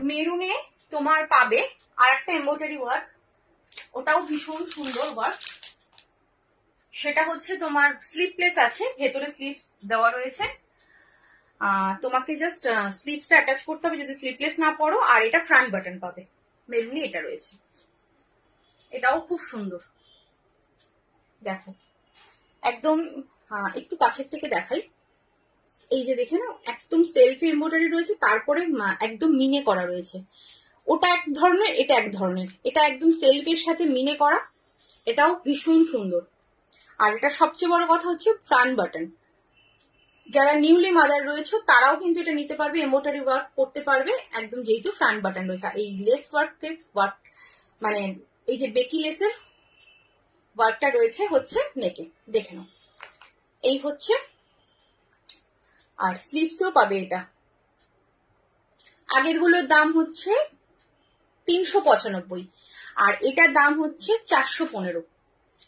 মেরুনে তোমার পাবে আর একটা এমব্রয়ডারি ওয়ার্ক, ওটাও ভীষণ সুন্দর ওয়ার্ক। সেটা হচ্ছে তোমার স্লিপলেস আছে, ভেতরে স্লিপস দেওয়া রয়েছে। তোমাকে জাস্ট স্লিপসটা অ্যাটাচ করতে হবে যদি স্লিপলেস না পড়ো। আর এটা ফ্রন্ট বাটন পাবে, মেরুনে এটা রয়েছে। এটাও খুব সুন্দর, দেখো একদম। একটু কাছের থেকে দেখাই, এই যে দেখে না একদম সেলফ এমব্রয়ডারি রয়েছে, তারপরে একদম মিনে করা রয়েছে। ওটা এক ধরনের, এটা এক ধরনের। এটা একদম সেলফের সাথে মিনে করা, এটাও ভীষণ সুন্দর। আর এটা সবচেয়ে বড় কথা হচ্ছে ফ্রন্ট বাটন। যারা নিউলি মাদার রয়েছে তারাও কিন্তু এটা নিতে পারবে, এমব্রয়ডারি ওয়ার্ক করতে পারবে একদম, যেহেতু ফ্রন্ট বাটন রয়েছে। আর এই লেস ওয়ার্কের ওয়ার্ক মানে এই যে বেকি লেসের ওয়ার্কটা রয়েছে হচ্ছে নেকে, দেখে নাও এই হচ্ছে। আর স্লিভসেও পাবে এটা। আগের গুলোর দাম হচ্ছে 395 আর এটার দাম হচ্ছে 415।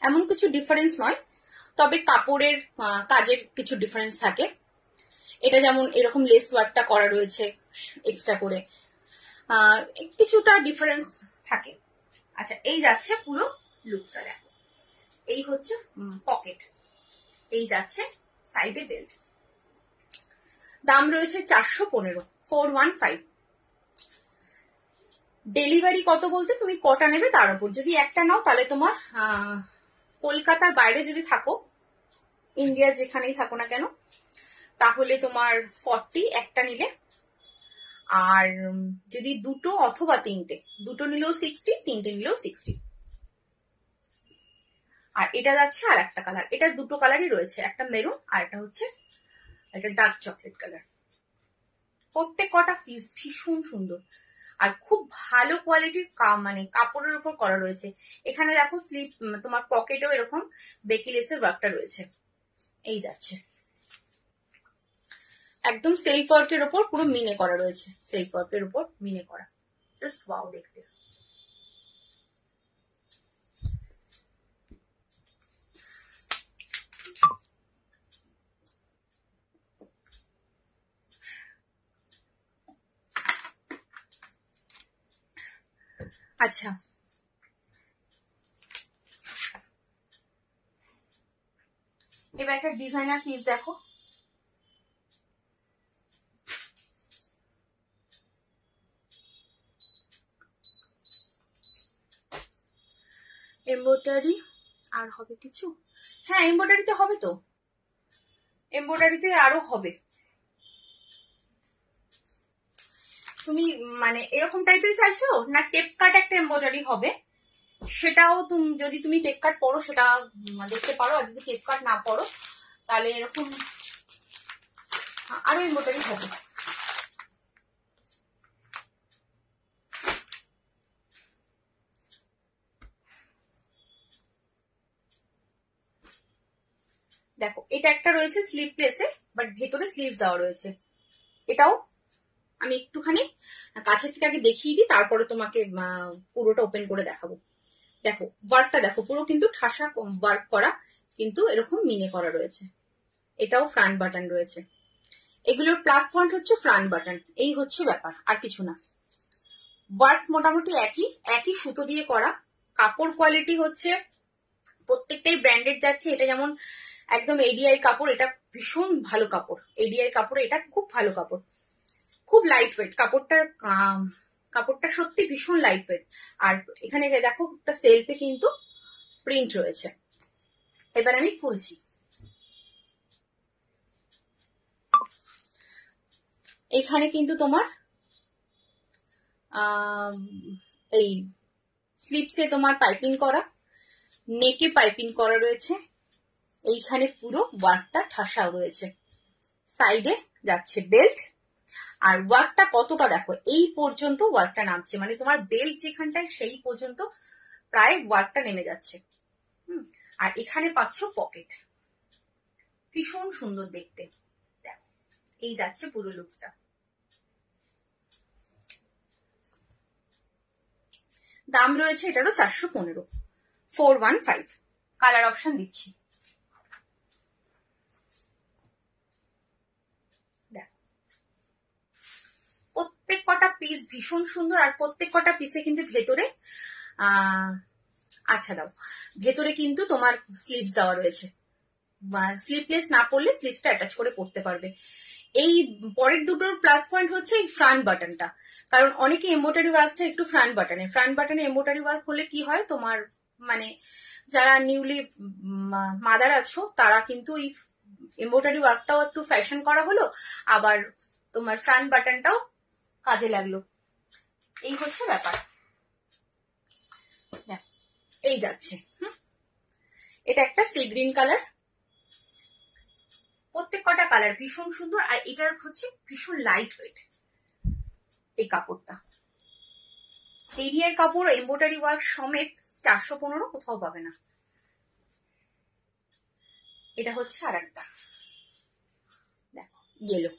এমন কিছু ডিফারেন্স নয়, তবে কাপড়ের কাজের কিছু ডিফারেন্স থাকে। এটা যেমন এরকম লেস ওয়ার্কটা করা রয়েছে এক্সট্রা করে, কিছুটা ডিফারেন্স থাকে। আচ্ছা এই যাচ্ছে পুরো লুকসটা দেখো। এই হচ্ছে পকেট, এই যাচ্ছে সাইডে বেল্ট। দাম রয়েছে 415, 415। ডেলিভারি কত বলতে তুমি কটা নেবে তার উপর। যদি একটা নাও তাহলে তোমার কলকাতার বাইরে যদি থাকো, ইন্ডিয়ার যেখানেই থাকো না কেন, তাহলে তোমার 40 একটা নিলে। আর যদি দুটো অথবা তিনটে, দুটো নিলেও 60, তিনটে নিলেও 60। আর এটা যাচ্ছে আর একটা কালার, এটার দুটো কালারই রয়েছে, একটা মেরুন আর একটা হচ্ছে একটা ডার্ক চকলেট কালার। প্রত্যেক কটা পিস ভীষণ সুন্দর আর খুব ভালো কোয়ালিটির মানে কাপড়ের উপর করা রয়েছে। এখানে দেখো স্লিপ, তোমার পকেটেও এরকম বেকি লেসের ওয়ার্কটা রয়েছে। এই যাচ্ছে একদম সেলফ ওয়ার্কের উপর পুরো মিনে করা রয়েছে, সেলফ ওয়ার্কের উপর মিনে করা, জাস্ট ওয়াও দেখতে। আচ্ছা এবার একটা ডিজাইনার পিস দেখো। এমব্রয়ডারি আর হবে কিছু? হ্যাঁ এমব্রয়ডারিতে হবে তো, এমব্রয়ডারিতে আরো হবে। তুমি মানে এরকম টাইপের চাইছো না টেপ কাট একটা এমব্রয়ডারি হবে, সেটাও তুমি যদি তুমি টেপ কাট পরো সেটা দেখতে পারো। আর যদি টেপ কাট না পরো তাহলে এরকম আরো এমব্রয়ডারি হবে। দেখো এটা একটা রয়েছে স্লিভলেসে, বাট ভেতরে স্লিভস দেওয়া রয়েছে। এটাও আমি একটুখানি কাছের থেকে আগে দেখিয়ে দিই, তারপরে তোমাকে পুরোটা ওপেন করে দেখাবো। দেখো ওয়ার্কটা দেখো, পুরো কিন্তু ঠাসা ওয়ার্ক করা, কিন্তু এরকম মিনে করা রয়েছে। এটাও ফ্রন্ট বাটন রয়েছে। এগুলোর প্লাস পয়েন্ট হচ্ছে ফ্রন্ট বাটন, এই হচ্ছে ব্যাপার, আর কিছু না। ওয়ার্ক মোটামুটি একই সুতো দিয়ে করা। কাপড় কোয়ালিটি হচ্ছে প্রত্যেকটাই ব্র্যান্ডেড যাচ্ছে। এটা যেমন একদম এডিআই কাপড়, এটা ভীষণ ভালো কাপড়। এডিআই কাপড়, এটা খুব ভালো কাপড়, খুব লাইট ওয়েট কাপড়টা সত্যি ভীষণ লাইট ওয়েট। আর এখানে দেখো একটা সেলফে কিন্তু প্রিন্ট রয়েছে। এবার আমি খুলছি। এখানে কিন্তু তোমার এই স্লিপসে তোমার পাইপিং করা, নেকে পাইপিং করা রয়েছে, এইখানে পুরো ওয়ার্কটা ঠাসাও রয়েছে, সাইডে যাচ্ছে বেল্ট। আর ওয়ার্কটা কতটা দেখো, এই পর্যন্ত ওয়ার্কটা নামছে, মানে তোমার বেল্ট যেখানটায় সেই পর্যন্ত প্রায় ওয়ার্কটা নেমে যাচ্ছে। আর এখানে পাচ্ছ পকেট, ভীষণ সুন্দর দেখতে। দেখো এই যাচ্ছে পুরো লুকসটা। দাম রয়েছে এটারও 415, 415। কালার অপশন দিচ্ছি। প্রত্যেক কটা পিস ভীষণ সুন্দর, আর প্রত্যেক কটা পিসে কিন্তু ভেতরে আচ্ছা দাও, ভেতরে কিন্তু তোমার স্লিভস দেওয়া রয়েছে, স্লিভলেস না পড়লে স্লিভসটা অ্যাটাচ করে পড়তে পারবে। এই পরের দুটোর প্লাস পয়েন্ট হচ্ছে এই ফ্রন্ট বাটনটা, কারণ অনেকে এমব্রয়ডারি ওয়ার্ক চায় একটু ফ্রন্ট বাটনে এমব্রয়ডারি ওয়ার্ক হলে কি হয় তোমার, মানে যারা নিউলি মাদার আছো তারা কিন্তু এই এমব্রয়ডারি ওয়ার্কটাও একটু ফ্যাশন করা হলো, আবার তোমার ফ্রন্ট বাটনটাও কাজে লাগলো, এই হচ্ছে ব্যাপার। এই যাচ্ছে, এটা একটা সি গ্রিন কালার, প্রত্যেক কটা কালার ভীষণ সুন্দর, আর এটার হচ্ছে ভীষণ লাইট ওয়েট এই কাপড়টা। এরিয়ার কাপড় এমব্রয়ডারি ওয়ার্ক সমেত 415 কোথাও পাবে না। এটা হচ্ছে আর একটা, দেখো ইয়েলো।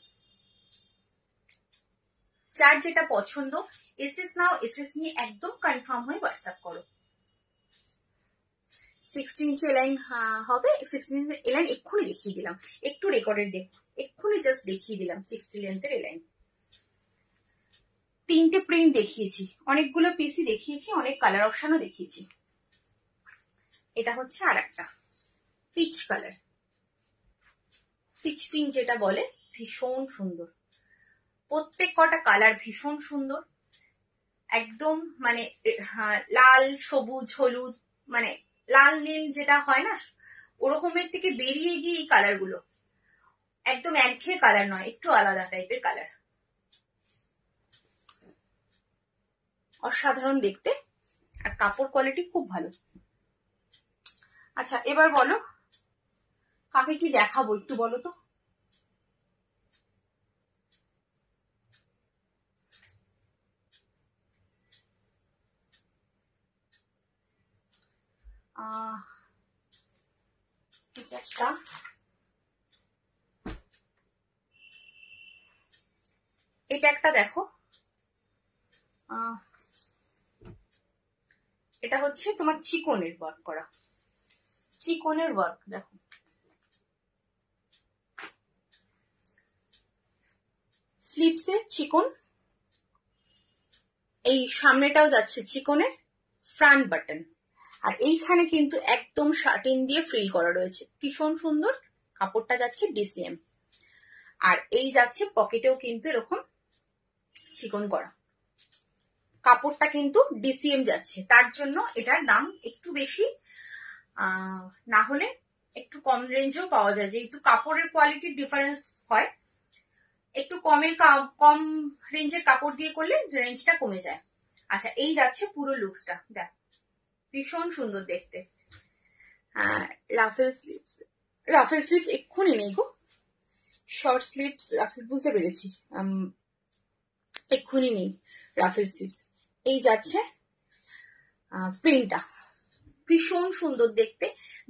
যার যেটা পছন্দ এসএস নাও, এসএস নিয়ে একদম কনফার্ম হয়ে হোয়াটসঅ্যাপ করো। 16 ইঞ্চি এলাইন হবে, 16 ইঞ্চি এলাইন এক্ষুনি দেখিয়ে দিলাম, একটু রেকর্ডের এক্ষুনি জাস্ট দেখিয়ে দিলাম 60 লেন্থের এলাইন। 3টে প্রিন্ট দেখিয়েছি, অনেকগুলো পিসি দেখিয়েছি, অনেক কালার অপশনও দেখিয়েছি। এটা হচ্ছে আর একটা পিচ কালার, পিচ পিঙ্ক যেটা বলে, ভীষণ সুন্দর, প্রত্যেক কটা কালার ভীষণ সুন্দর, একদম মানে লাল সবুজ হলুদ, মানে লাল নীল যেটা হয় না ওরকমের থেকে বেরিয়ে গিয়ে এই কালার গুলো একদম একঘেয়ে কালার নয়, একটু আলাদা টাইপের কালার, অসাধারণ দেখতে, আর কাপড় কোয়ালিটি খুব ভালো। আচ্ছা এবার বলো কাকে কি দেখাবো একটু বলো তো। এটা একটা দেখো, এটা হচ্ছে তোমার চিকনের ওয়ার্ক করা, চিকনের ওয়ার্ক দেখো, স্লিপসে চিকন, এই সামনেটাও যাচ্ছে চিকনের, ফ্রন্ট বাটন, আর এইখানে কিন্তু একদম শার্টিন দিয়ে ফ্রিল করা রয়েছে, ভীষণ সুন্দর। কাপড়টা যাচ্ছে ডিসিএম, আর এই যাচ্ছে পকেটেও কিন্তু এরকম চিকন করা, কাপড়টা কিন্তু ডিসিএম যাচ্ছে, তার জন্য এটার দাম একটু বেশি, না হলে একটু কম রেঞ্জেও পাওয়া যায়, যেহেতু কাপড়ের কোয়ালিটির ডিফারেন্স হয়, একটু কম রেঞ্জের কাপড় দিয়ে করলে রেঞ্জটা কমে যায়। আচ্ছা এই যাচ্ছে পুরো লুকসটা, দেখ ভীষণ সুন্দর দেখতে। রাফেল স্লিভস এক্ষুনি নেই গো, শর্ট স্লিভস রাফেল বুঝতে পেরেছি, এক্ষুনি নেই রাফেল স্লিভস। এই যাচ্ছে প্রিন্টটা, ভীষণ সুন্দর দেখতে,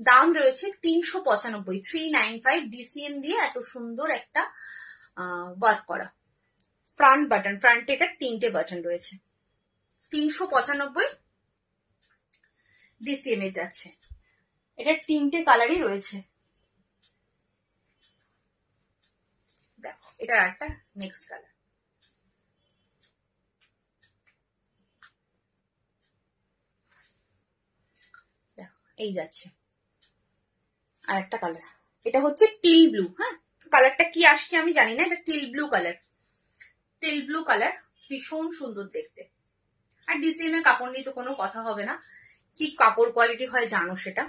দাম রয়েছে 395, 395 ডিসিএম দিয়ে এত সুন্দর একটা ওয়ার্ক করা, ফ্রন্ট বাটন, ফ্রন্টে এটা 3টে বাটন রয়েছে, 395 ডিসিএম এ যাচ্ছে, এটা 3টে কালারই রয়েছে। দেখো এটা একটা নেক্সট কালার, দেখো এই যাচ্ছে আর একটা কালার, এটা হচ্ছে টিল ব্লু, হ্যাঁ কালারটা কি আসছে আমি জানি না, এটা teal blue colour, teal blue colour, ভীষণ সুন্দর দেখতে। আর ডিসিএম এর কাপড় নিয়ে তো কোনো কথা হবে না, কি কাপড় কোয়ালিটি হয় জানো সেটা।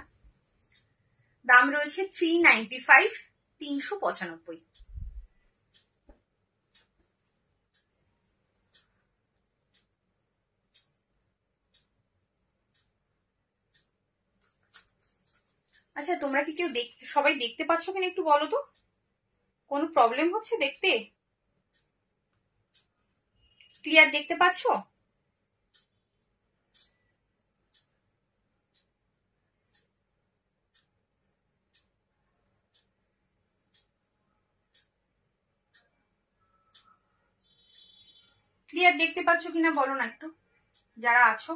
দাম রয়েছে 395, 395। আচ্ছা তোমরা কি কেউ সবাই দেখতে পাচ্ছ কিনা একটু বলো তো, কোনো প্রবলেম হচ্ছে দেখতে? ক্লিয়ার দেখতে পাচ্ছ? ক্লিয়ার দেখতে পাচ্ছ কিনা বলো না একটু, যারা আছো।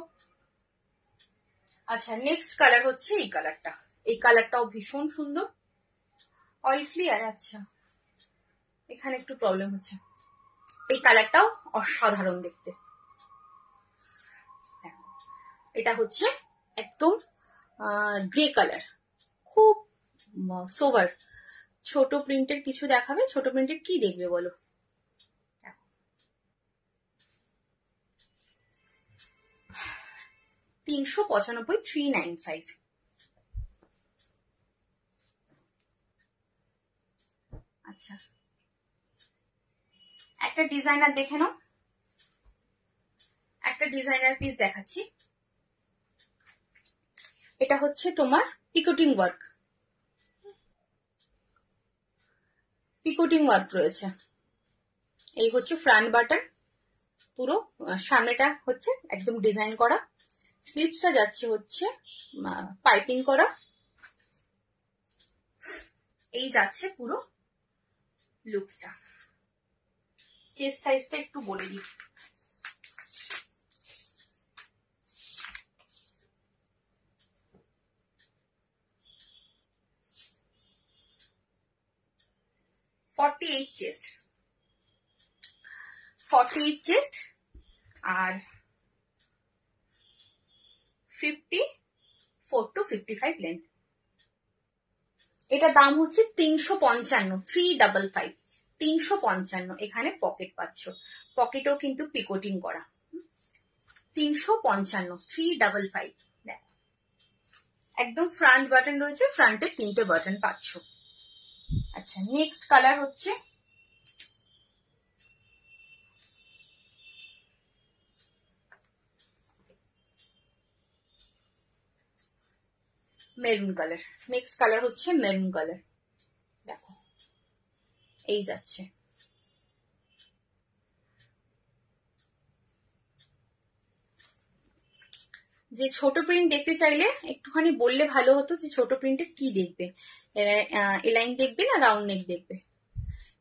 আচ্ছা নেক্সট কালার হচ্ছে এই কালারটা, এই কালারটাও ভীষণ সুন্দর। All clear? আচ্ছা এখানে একটু প্রবলেম হচ্ছে। এই কালারটাও অসাধারণ দেখতে। এটা হচ্ছে একদম গ্রে কালার, খুব সোভার। ছোট প্রিন্টের কিছু দেখাবে? ছোট প্রিন্টের কি দেখবে বলো? 395, 395। আচ্ছা একটা ডিজাইনার দেখে নাও, একটা ডিজাইনার পিস দেখাচ্ছি। এটা হচ্ছে তোমার পিকোটিং ওয়ার্ক, পিকোটিং ওয়ার্ক রয়েছে। এই হচ্ছে ফ্রন্ট বাটন, পুরো সামনেটা হচ্ছে একদম ডিজাইন করা, স্লিভসটা যাচ্ছে হচ্ছে পাইপিং করা, এই যাচ্ছে পুরো লুকসটা। চেস্ট সাইজটা একটু বলে দিই, চেস্ট 48 চেস্ট আর 54 to 55 লেন্থ। এটা দাম হচ্ছে 355, 355, 355। এখানে পকেট পাচ্ছ, পকেটও কিন্তু পিকোটিং করা। 355, 355। একদম ফ্রন্ট বাটন রয়েছে, ফ্রন্টে 3টে বাটন পাচ্ছ। আচ্ছা নেক্সট কালার হচ্ছে মেরুন কালার। নেক্সট কালার হচ্ছে মেরুন কালার, দেখো এই যাচ্ছে। যে ছোট প্রিন্ট দেখতে চাইলে একটুখানি বললে ভালো হতো যে ছোট প্রিন্টে কি দেখবে, এলাইন দেখবে না রাউন্ড নেক দেখবে।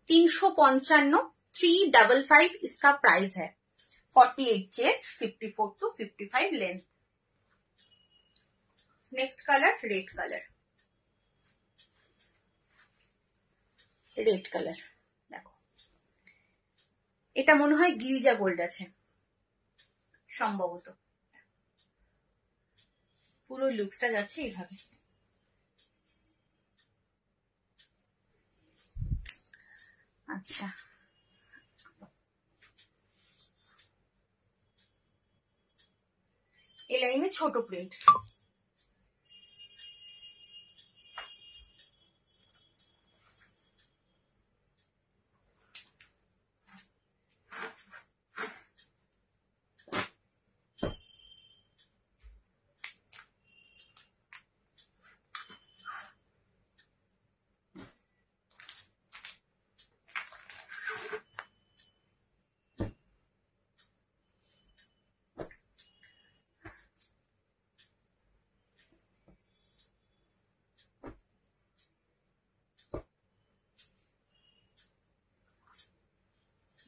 355, 355 इसका प्राइस है। 48 chest, 54 to 55 length. Next colour red colour, red colour দেখো। এটা মনে হয় গিরিজা গোল্ড আছে সম্ভবত। পুরো লুকসটা যাচ্ছে এইভাবে। আচ্ছা এই লাইনে ছোট প্রিন্ট,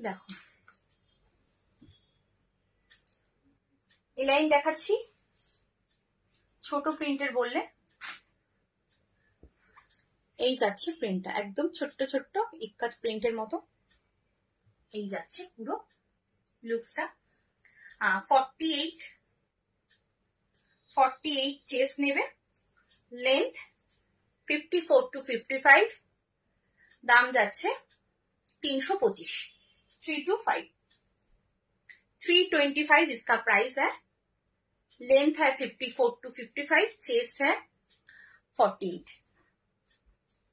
দেখো এই লাইন দেখাচ্ছি ছোট প্রিন্টের বললে। এই যাচ্ছে প্রিন্টটা একদম ছোট্ট ছোট্ট ইক্কাত প্রিন্টের মতো, এই যাচ্ছে পুরো লুকসটা। 48 চেস্ট নেবে, লেন্থ 54 to 55, দাম যাচ্ছে 325, 325, 325 इसका प्राइस है। लेंथ है 54 to 55, चेस्ट है 48।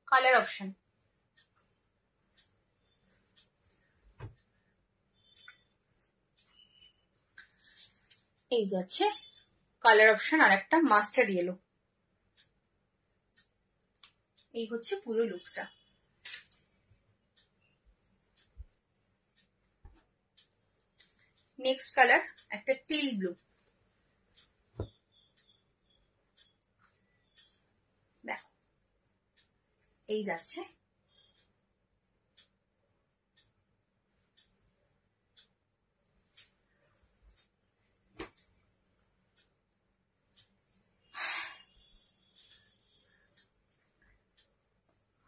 कलर ऑप्शन এই যাচ্ছে কালার অপশন, আর একটা মাস্টার্ড ইয়েলো। এই হচ্ছে পুরো লুকসটা। নেক্সট কালার একটা টিল ব্লু, দেখো এই যাচ্ছে।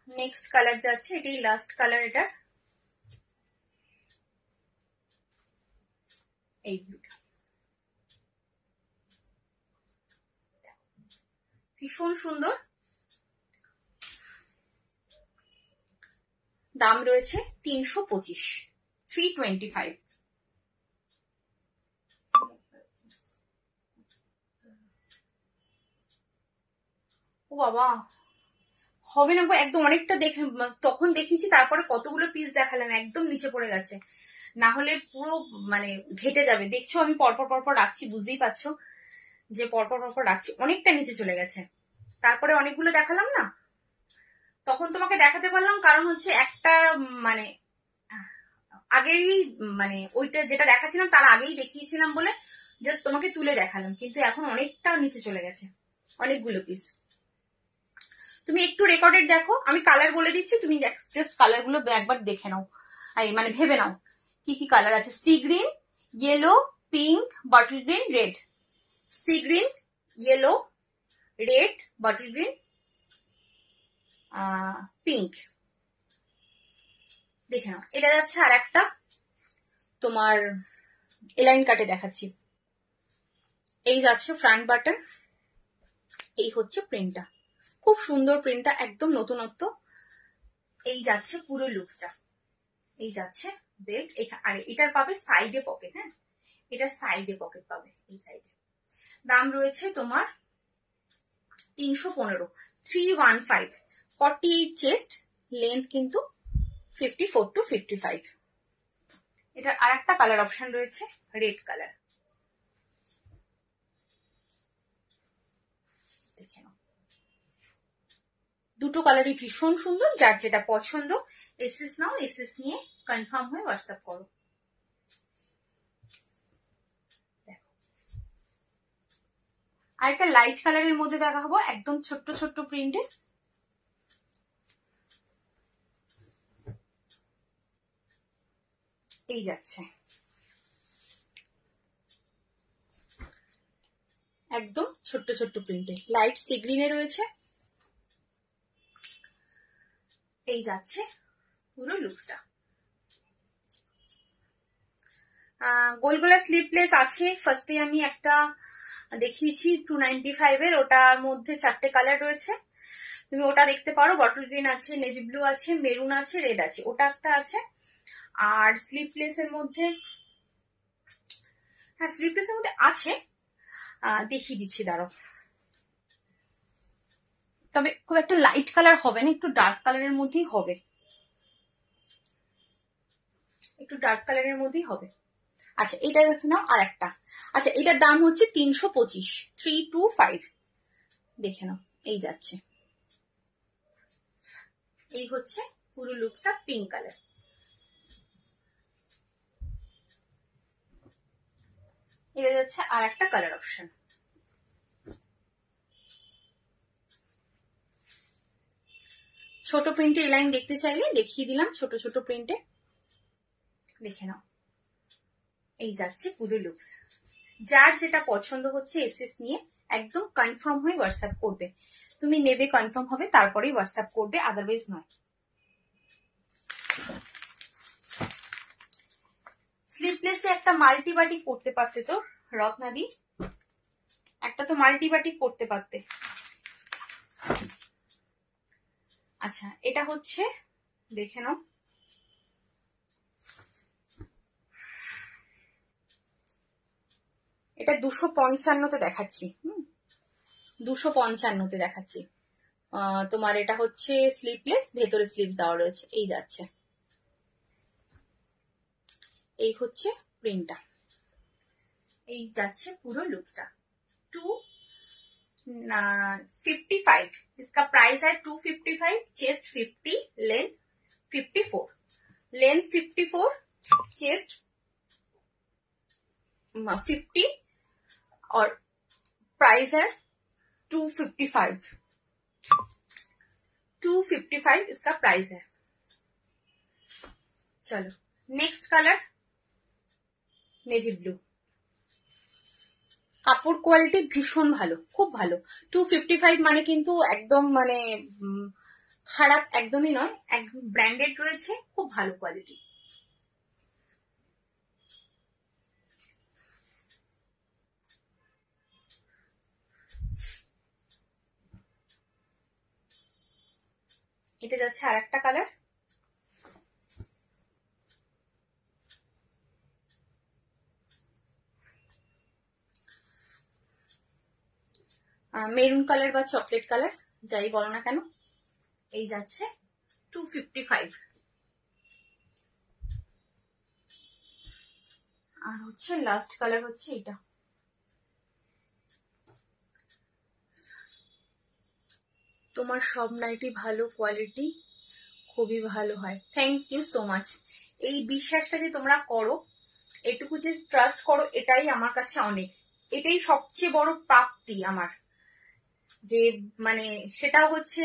নেক্সট কালার যাচ্ছে, এটাই লাস্ট কালার এটা, এই ব্লুটা ভীষণ সুন্দর। দাম রয়েছে 325, 325। ও বাবা, হবে না গো একদম, অনেকটা দেখে তখন দেখিয়েছি, তারপরে কতগুলো পিস দেখালাম, একদম নিচে পড়ে গেছে, না হলে পুরো মানে ঘেটে যাবে। দেখছো আমি পরপর পরপর রাখছি, বুঝতেই পারছো যে পরপর পরপর রাখছি, অনেকটা নিচে চলে গেছে। তারপরে অনেকগুলো দেখালাম না, তখন তোমাকে দেখাতে পারলাম, কারণ হচ্ছে একটা মানে আগেরই মানে ওইটা যেটা দেখাচ্ছিলাম তার আগেই দেখিয়েছিলাম বলে জাস্ট তোমাকে তুলে দেখালাম, কিন্তু এখন অনেকটা নিচে চলে গেছে, অনেকগুলো পিস। তুমি একটু রেকর্ডেড দেখো, আমি কালার বলে দিচ্ছি, তুমি জাস্ট কালার গুলো একবার দেখে নাও, মানে ভেবে নাও কি কি কালার আছে। Sea green, yellow, pink, bottle green, red. Sea green, yellow, red, bottle green, pink. দেখে নাও। এটা যাচ্ছে আর একটা তোমার এলাইন কাটে দেখাচ্ছি, এই যাচ্ছে ফ্রন্ট বাটন, এই হচ্ছে প্রিন্টটা, খুব সুন্দর প্রিন্টটা, একদম নতুনত্ব। এই যাচ্ছে পুরো লুকসটা, এই যাচ্ছে বেল্ট, আর এটার পাবে সাইডে পকেট, হ্যাঁ এটা সাইডে পকেট পাবে, এই সাইডে। দাম রয়েছে তোমার 315, 315, 48 চেস্ট, লেন্থ কিন্তু 54 to 55। এটার আর একটা কালার অপশন রয়েছে, রেড কালার, দেখে নাও। দুটো কালারই ভীষণ সুন্দর, যার যেটা পছন্দ এসএস নাও, এসএস নিয়ে কনফার্ম হয়ে হোয়াটসঅ্যাপ করো। আর একটা লাইট কালারের মধ্যে দেখাবো, একদম ছোট্ট ছোট্ট প্রিন্টে, এই যাচ্ছে একদম ছোট্ট ছোট্ট প্রিন্টে, লাইট সি গ্রিনে রয়েছে, এই যাচ্ছে পুরো লুকসটা। গোলগোলা স্লিভলেস আছে, ফার্স্টে আমি একটা দেখিয়েছি 295 এর, ওটার মধ্যে 4টে কালার রয়েছে, তুমি ওটা দেখতে পারো। বটল গ্রিন আছে, নেভি ব্লু আছে, মেরুন আছে, রেড আছে, ওটা একটা আছে। আর স্লিভলেস এর মধ্যে, হ্যাঁ স্লিভলেস এর মধ্যে আছে, দেখিয়ে দিচ্ছি দাঁড়াও, তবে খুব একটা লাইট কালার হবে না, একটু ডার্ক কালারের মধ্যেই হবে, একটু ডার্ক কালারের মধ্যেই হবে। আচ্ছা এটা দেখে নাও আর একটা, আচ্ছা এটার দাম হচ্ছে 325, 325, দেখে নাও, এই যাচ্ছে, এই হচ্ছে পুরো লুকসটা, পিঙ্ক কালার। এটা যাচ্ছে আর একটা কালার অপশন। ছোট প্রিন্টে এই লাইন দেখতে চাইলে দেখিয়ে দিলাম, ছোট ছোট প্রিন্টে দেখে নাও, এই যাচ্ছে পুরো লুকস। যার যেটা পছন্দ হচ্ছে এসএস নিয়ে একদম কনফার্ম হয়ে হোয়াটসঅ্যাপ করবে, তুমি নেবে কনফার্ম হবে তারপরেই হোয়াটসঅ্যাপ করবে, আদারওয়াইজ নয়। স্লিভলেসে একটা মাল্টিবাটিক করতে পারতে তো রত্নাদি, একটা তো মাল্টিবাটিক করতে পারতে। আচ্ছা এটা হচ্ছে দেখে নাও, এটা 255-তে দেখাচ্ছি, 255-তে দেখাচ্ছি। তোমার এটা হচ্ছে স্লিভলেস, ভেতরে স্লিভস দেওয়া রয়েছে, এই যাচ্ছে, এই হচ্ছে প্রিন্টটা, এই যাচ্ছে পুরো লুকসটা। 55, इसका प्राइस है 255, चेस्ट 50, लेंथ 54, लेंथ 54, चेस्ट 50 और प्राइस है 255 इसका प्राइस है। चलो नेक्स्ट कलर नेভি ব্লু। কাপড় কোয়ালিটি ভীষণ ভালো, খুব ভালো। 255 মানে কিন্তু একদম মানে খারাপ একদমই নয়, একদম ব্র্যান্ডেড রয়েছে, খুব ভালো কোয়ালিটি। এটা যাচ্ছে আর একটা কালার, মেরুন কালার বা চকলেট কালার যাই বলো না কেন। এই যাচ্ছে 255 আর হচ্ছে লাস্ট কালার হচ্ছে এটা। তোমার সব নাইটি ভালো কোয়ালিটি, খুবই ভালো হয়, থ্যাংক ইউ সো মাচ। এই বিশ্বাসটা যে তোমরা করো, এটুকু যে ট্রাস্ট করো, এটাই আমার কাছে অনেক, এটাই সবচেয়ে বড় প্রাপ্তি আমার। যে মানে সেটা হচ্ছে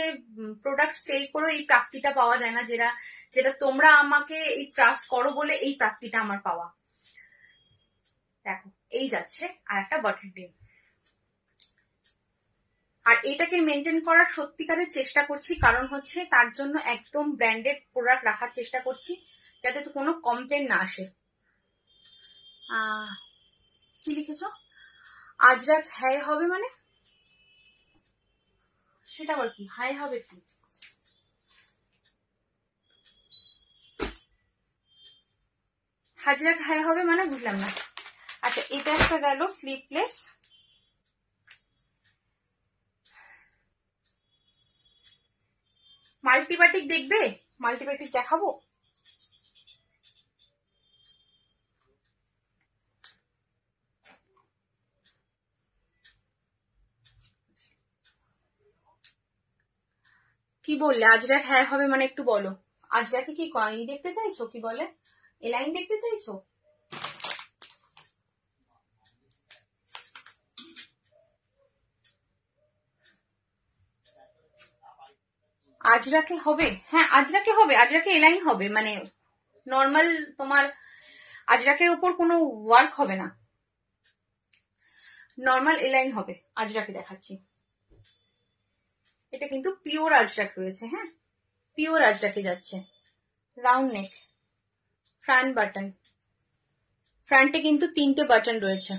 প্রোডাক্ট সেল করে এই প্রাপ্তিটা পাওয়া যায় না, যেটা তোমরা আমাকে এই ট্রাস্ট করো বলে এই প্রাপ্তিটা আমার পাওয়া। দেখো এই যাচ্ছে আর একটা বাটার ডিম, আর এটাকে মেনটেন করার সত্যিকারের চেষ্টা করছি, কারণ হচ্ছে তার জন্য একদম ব্র্যান্ডেড প্রোডাক্ট রাখার চেষ্টা করছি যাতে তো কোনো কমপ্লেন না আসে। কি লিখেছো? আজরাক হ্যায় হবে মানে সেটা আবার কি? হাই হবে কি? হাজরাক হাই হবে মানে বুঝলাম না। আচ্ছা এটা একটা গেল স্লিপলেস। মাল্টিবাটিক দেখবে? মাল্টিবাটিক দেখাবো? কি বললে? আজরাক হ্যাঁ হবে মানে একটু বলো। আজরাকে কি দেখতে চাইছো? কি বলে? এলাইন দেখতে চাইছো? আজরাকে হবে? হ্যাঁ আজরাকে হবে, আজরাকে এলাইন হবে, মানে নর্মাল তোমার আজরাকের উপর কোনো ওয়ার্ক হবে না, নর্মাল এলাইন হবে। আজরাকে দেখাচ্ছি, এটা কিন্তু পিওর আজরাক রয়েছে। হ্যাঁ পিওর আজরাকে যাচ্ছে, রাউন্ড নেক, ফ্রন্ট বাটন, ফ্রন্টে কিন্তু 3টে বাটন রয়েছে।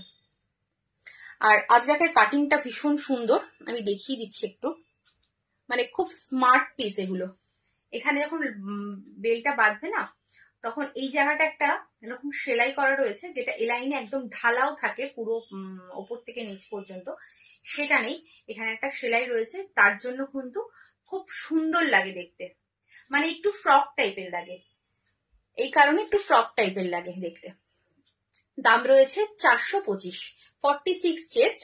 আর আজরাকের কাটিংটা ভীষণ সুন্দর, আমি দেখিয়ে দিচ্ছি একটু, মানে খুব স্মার্ট পিস এগুলো। এখানে যখন বেলটা বাঁধবে না, তখন এই জায়গাটা একটা এরকম সেলাই করা রয়েছে, যেটা এলাইনে একদম ঢালাও থাকে পুরো ওপর থেকে নিচ পর্যন্ত, সেটা নেই, এখানে একটা সেলাই রয়েছে, তার জন্য কিন্তু খুব সুন্দর লাগে দেখতে, মানে একটু ফ্রক টাইপের লাগে, এই কারণে একটু ফ্রক টাইপের লাগে দেখতে। দাম রয়েছে 425, 46 চেস্ট,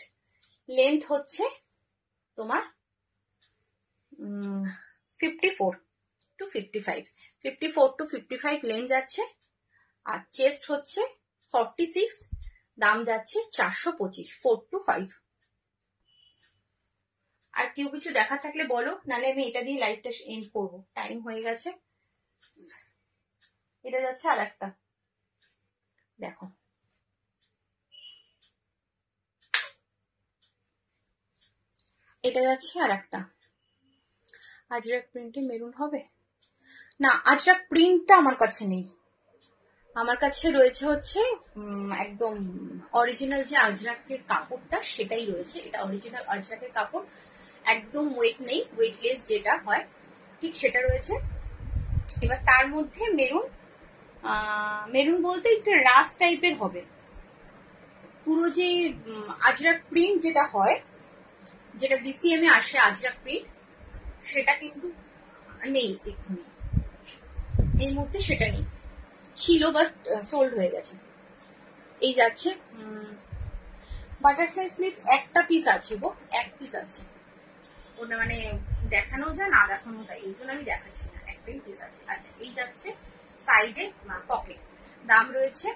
লেন্থ হচ্ছে তোমার 54 to 55, 54 to 55 লেন্থ যাচ্ছে, আর চেস্ট হচ্ছে 46, দাম যাচ্ছে 425, 4 to 5। আর কেউ কিছু দেখা থাকলে বলো, নাহলে আমি এটা দিয়ে লাইভটা এন্ড করবো, টাইম হয়ে গেছে। এটা যাচ্ছে আর একটা, দেখো এটা যাচ্ছে আর একটা। আজরাক প্রিন্টে মেরুন হবে না, আজরাক প্রিন্টটা আমার কাছে নেই, আমার কাছে রয়েছে হচ্ছে একদম অরিজিনাল যে আজরাকের কাপড়টা সেটাই রয়েছে, এটা অরিজিনাল আজরাকের কাপড়, একদম ওয়েট নেই, ওয়েটলেস যেটা হয় ঠিক সেটা রয়েছে। এবার তার মধ্যে মেরুন, মেরুন বলতে একটু রাস টাইপের হবে, পুরো যে আজরাক প্রিন্ট যেটা হয়, যেটা ডিসিএম এ আসে আজরাক প্রিন্ট, সেটা কিন্তু নেই এক্ষুনি, এই মুহূর্তে সেটা নেই, ছিল বাট সোল্ড হয়ে গেছে। এই যাচ্ছে বাটারফ্লাই স্লিভ একটা পিস আছে গো, এক পিস আছে, ওটা মানে দেখানো যায় না দেখানো যায়, এই জন্য আমি দেখাচ্ছি না, একটাই পিস আছে। আচ্ছা এই যাচ্ছে সাইডে পকেট, দাম রয়েছে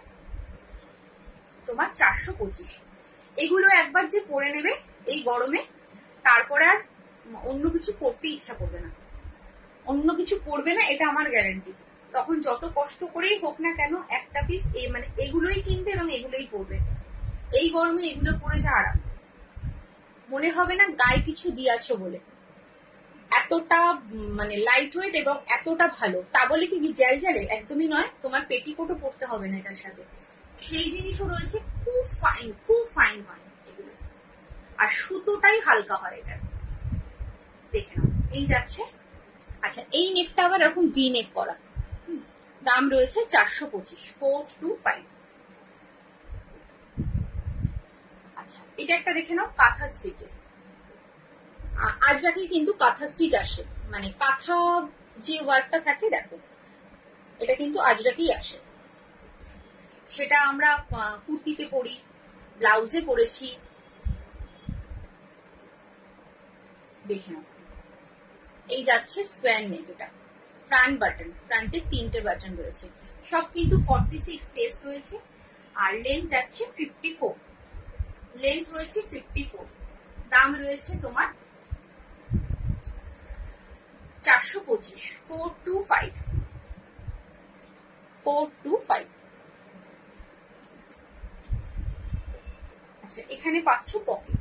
তোমার 425। এগুলো একবার যে পরে নেবে এই গরমে, তারপর আর অন্য কিছু পরতে ইচ্ছা করবে না, অন্য কিছু পরবে না, এটা আমার গ্যারান্টি। তখন যত কষ্ট করেই হোক না কেন একটা পিস মানে এগুলোই কিনবে এবং এগুলোই পরবে। এই গরমে এগুলো পরে যা আরাম, মনে হবে না গায়ে কিছু দিয়েছো বলে। এতটা মানে লাইট ওয়েট এবং এতটা ভালো, তা বলে কি জ্যাল জ্যালে একদমই নয়। তোমার পেটিকোটও পরতে হবে না এটার সাথে, সেই জিনিসও রয়েছে। খুব ফাইন হয় এগুলো, আর সুতোটাই হালকা হয় এটার। দেখে নাও এই যাচ্ছে। আচ্ছা এই নেকটা আবার এরকম ভি নেক করা, দাম রয়েছে 425, 425। আচ্ছা এটা একটা দেখে নাও কাঁথা স্টিচের। আজরাকে কিন্তু কাঁথা স্টিচ আসে, মানে কাঁথা যে ওয়ার্কটা থাকে দেখো, এটা কিন্তু আজরাকেই আসে। সেটা আমরা কুর্তিতে পরি, ব্লাউজে পরেছি। দেখে নাও এই যাচ্ছে স্কোয়ার নেক, এটা ফ্রন্ট বাটন, ফ্রন্টে 3টে বাটন রয়েছে, সব কিন্তু 46 চেস্ট রয়েছে, আর লেন্থ যাচ্ছে 54, লেন্থ রয়েছে 54। দাম রয়েছে তোমার 425, 425, 425। আচ্ছা এখানে পাচ্ছ পকেট,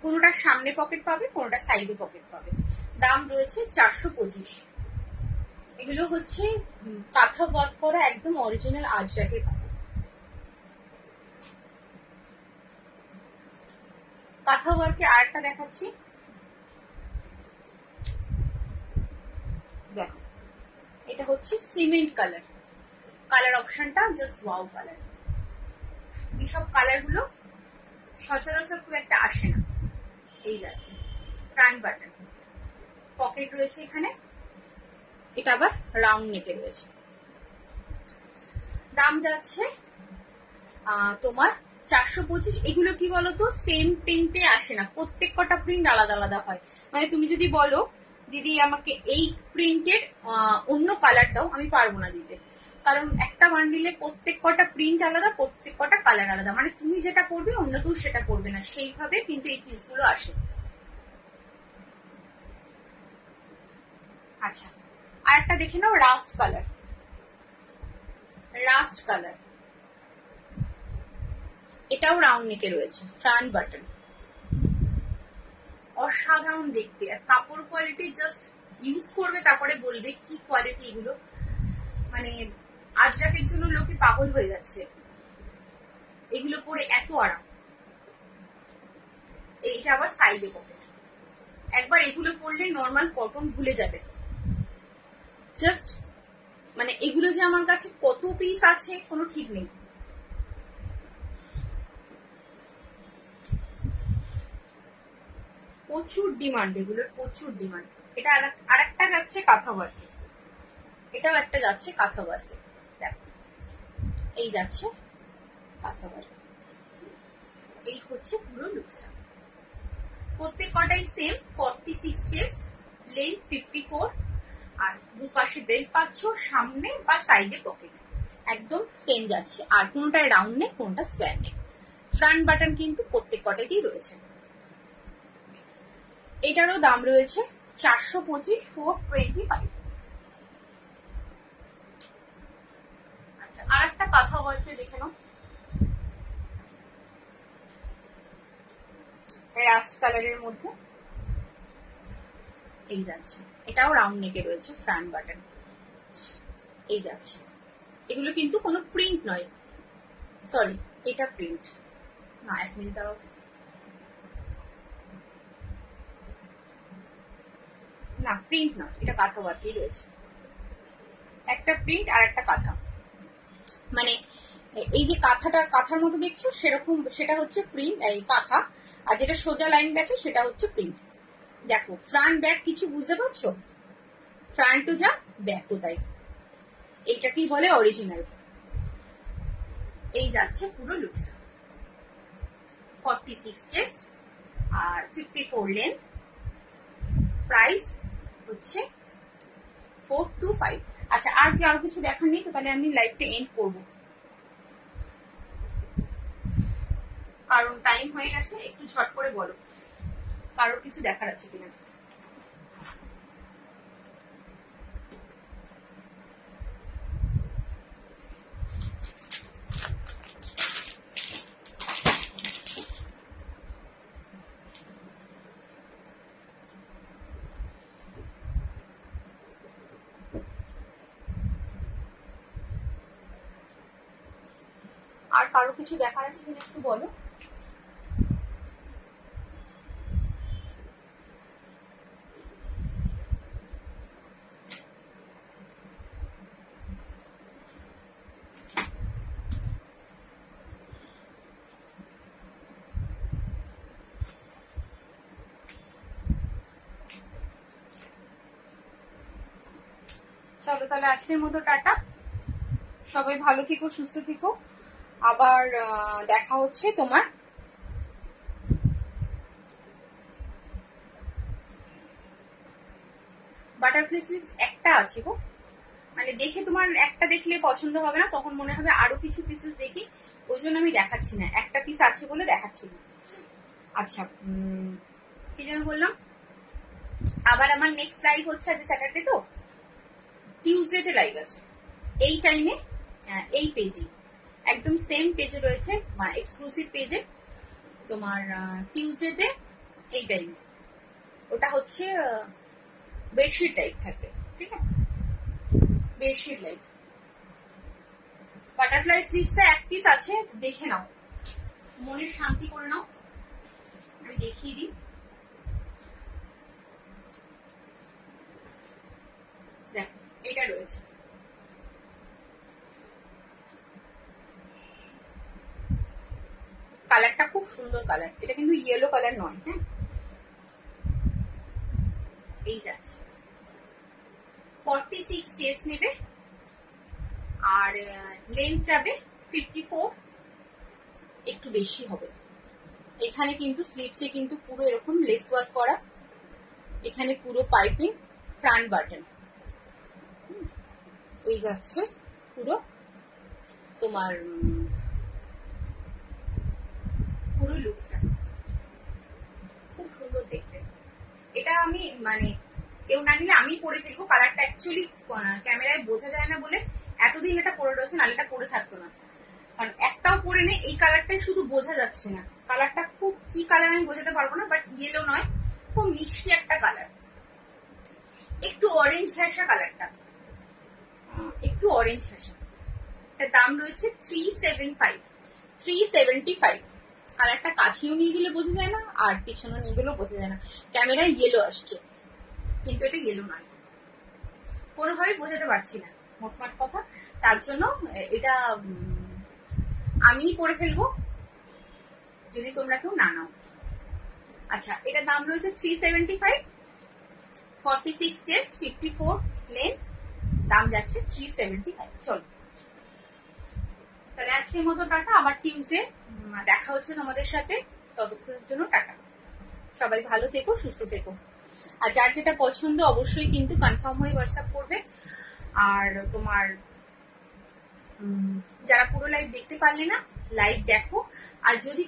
কোনোটার সামনে পকেট পাবে, কোনোটা সাইডে পকেট পাবে। দাম রয়েছে 425। এগুলো হচ্ছে কাঁথা ওয়ার্ক করা, একদম অরিজিনাল আজরাকের কাপড়। কাঁথা ওয়ার্কে আরেকটা দেখাচ্ছি, দেখো এটা হচ্ছে সিমেন্ট কালার, কালার অপশনটা জাস্ট ওয়াও কালার। এইসব কালার গুলো সচরাচর খুব একটা আসে না। এই যাচ্ছে ফ্রন্ট বাটন, পকেট রয়েছে এখানে, এটা আবার রাউন্ড নেকে রয়েছে। দাম যাচ্ছে তোমার 425। এগুলো কি বলতো সেম প্রিন্টে আসে না, প্রত্যেক কটা প্রিন্ট আলাদা আলাদা হয়। মানে তুমি যদি বলো দিদি আমাকে এই প্রিন্টের অন্য কালার দাও, আমি পারবো না দিতে, কারণ একটা বান্ডিলে প্রত্যেক কটা প্রিন্ট আলাদা, প্রত্যেক কটা কালার আলাদা, মানে তুমি যেটা পরবে অন্য কেউ সেটা পরবে না, সেইভাবে কিন্তু এই পিসগুলো আসে। আচ্ছা আর একটা দেখে নাও রাস্ট কালার, রাস্ট কালার, এটাও রাউন্ড নেকে রয়েছে, ফ্রন্ট বাটন, অসাধারণ দেখতে। আর কাপড় কোয়ালিটি জাস্ট ইউজ করবে তারপরে বলবে কি কোয়ালিটি এগুলো, মানে আজরাকের জন্য লোকে পাগল হয়ে যাচ্ছে, এগুলো পরে এত আরাম। এইটা আবার সাইডে পকেট, একবার এগুলো পরলে নর্মাল কটন ভুলে যাবে। জাস্ট মানে এগুলো যে আমার কাছে কত পিস আছে কোনো ঠিক নেই। প্রচুর ডিমান্ড, এগুলোর প্রচুর ডিমান্ড। এটা আর একটা যাচ্ছে কাঁথা ওয়ার্কে, এটাও একটা যাচ্ছে কাঁথা ওয়ার্কে, দেখো এই যাচ্ছে কাঁথা ওয়ার্ক। এই হচ্ছে পুরো লুকসটা, প্রত্যেক কটাই সেম 46 চেস্ট, লেন্থ 54, আর দুপাশে বেল্ট পাচ্ছ, সামনে বা সাইডে পকেট একদম সেম যাচ্ছে। আর কোনটা রাউন্ড নেক, কোনটা স্কোয়ার নেক। ফ্রন্ট বাটন কিন্তু প্রত্যেক কটাতেই রয়েছে। এটারও দাম রয়েছে 425, 425। আচ্ছা আর একটা কাঁথা ওয়ার্কে দেখে নাও, রাস্ট কালারের মধ্যে এই যাচ্ছে, এটাও রাউন্ড নেকে রয়েছে, ফ্রন্ট বাটন এই যাচ্ছে। এগুলো কিন্তু কোনো প্রিন্ট নয়, সরি এটা প্রিন্ট না, 1 মিনিট দাঁড়াও, না প্রিন্ট না, এটা কাঁথা ওয়ার্কেই রয়েছে, একটা প্রিন্ট আর একটা কাঁথা। মানে এই যে কাঁথাটা কাঁথার মতো দেখছো সেরকম, সেটা হচ্ছে প্রিন্ট এই কাঁথা, আর যেটা সোজা লাইন গেছে সেটা হচ্ছে প্রিন্ট। দেখো ফ্রন্ট ব্যাক কিছু বুঝতে পারছো, ফ্রন্টও যা ব্যাকও তাই, এইটাকেই বলে অরিজিনাল। এই যাচ্ছে পুরো লুকসটা, 46 চেস্ট আর 54 লেন্থ। প্রাইস হচ্ছে 425। আচ্ছা, আর কি আর কিছু দেখার নেই তো? তাহলে আমি লাইভটা এন্ড করবো, কারণ টাইম হয়ে গেছে। একটু ঝট করে বলো কারোর কিছু দেখার আছে কিনা। আর কারো কিছু দেখার আছে কিনা একটু বলো। চলো তাহলে আজকের মতো টাটা, সবাই ভালো থেকো, সুস্থ থেকো। আবার দেখা হচ্ছে তোমার বাটারফ্লাই স্লিভস একটা আছে গো, মানে দেখে তোমার একটা দেখলে পছন্দ হবে না, তখন মনে হবে আরো কিছু পিসেস দেখি, ওই জন্য আমি দেখাচ্ছি না, একটা পিস আছে বলে দেখাচ্ছি না। আচ্ছা, কি যেন বললাম, আবার আমার নেক্সট লাইভ হচ্ছে আজ স্যাটারডে, তো টিউসডেতে লাইভ আছে এই টাইমে, এই পেজে, একদম সেম পেজে রয়েছে, এক্সক্লুসিভ পেজে তোমার টিউসডেতে এই টাইমে। ওটা হচ্ছে বেডশিট লাইভ থাকবে, ঠিক আছে, বেডশিট লাইভ। বাটারফ্লাই স্লিভসটা এক পিস আছে, দেখে নাও, মনের শান্তি করে নাও, আমি দেখিয়ে দিই। দেখো এটা রয়েছে, কালারটা খুব সুন্দর কালার, এটা কিন্তু ইয়েলো কালার নয়, হ্যাঁ, এই যাচ্ছে 46 চেস্ট নেবে আর লেন্থ যাবে 54, একটু বেশি হবে। এখানে কিন্তু স্লিভসে কিন্তু পুরো এরকম লেস ওয়ার্ক করা, এখানে পুরো পাইপিং, ফ্রন্ট বাটন, এই যাচ্ছে পুরো তোমার পুরো লুকসটা খুব সুন্দর দেখতে। এটা আমি মানে কেউ না নিলে আমি পরে ফেলবো, কালারটা অ্যাকচুয়ালি ক্যামেরায় বোঝা যায় না বলে এতদিন এটা পরে রয়েছে, নাহলে এটা পরে থাকতো না, কারণ একটাও পরে নেই, এই কালারটাই শুধু বোঝা যাচ্ছে না। কালারটা খুব কি কালার আমি বোঝাতে পারবো না, বাট ইয়েলো নয়, খুব মিষ্টি একটা কালার, একটু অরেঞ্জ হ্যাসা কালারটা, একটু অরেঞ্জ হ্যাসা। এটার দাম রয়েছে 375। কালারটা কাছেও নিয়ে গেলে বোঝা যায় না, আর পিছনে নিয়ে গেলেও বোঝা যায় না, ক্যামেরায় ইয়েলো আসছে কিন্তু এটা ইয়েলো নয়, কোনোভাবেই বোঝাতে পারছি না মোটমাট কথা, তার জন্য এটা আমি পরে ফেলবো যদি তোমরা কেউ না নাও। আচ্ছা, এটার দাম রয়েছে 375, 46 চেস্ট, 54 লেন্থ, দাম যাচ্ছে 375। চলো তাহলে আজকের মতো টাটা, আবার টিউসডে দেখা হচ্ছে তোমাদের সাথে, ততক্ষণের জন্য টাটা, সবাই ভালো থেকো, সুস্থ থেকো। আর যার যেটা পছন্দ অবশ্যই কিন্তু কনফার্ম হয়ে হোয়াটসঅ্যাপ করবে। আর তোমার যারা পুরো লাইভ দেখতে পারলে না, লাইভ দেখো, আর যদি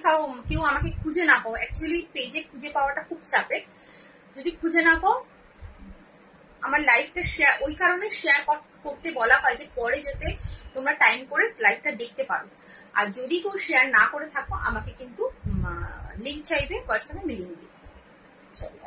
কেউ আমাকে খুঁজে না পাও, অ্যাকচুয়ালি পেজে খুঁজে পাওয়াটা খুব চাপের, যদি খুঁজে না পাও আমার লাইভটা শেয়ার, ওই কারণে শেয়ার করতে বলা হয় যে পরে যাতে তোমরা টাইম করে লাইভটা দেখতে পারো। আর যদি কেউ শেয়ার না করে থাকো আমাকে কিন্তু লিঙ্ক চাইবে, হোয়াটসঅ্যাপে আমি লিঙ্ক দিই। চলো।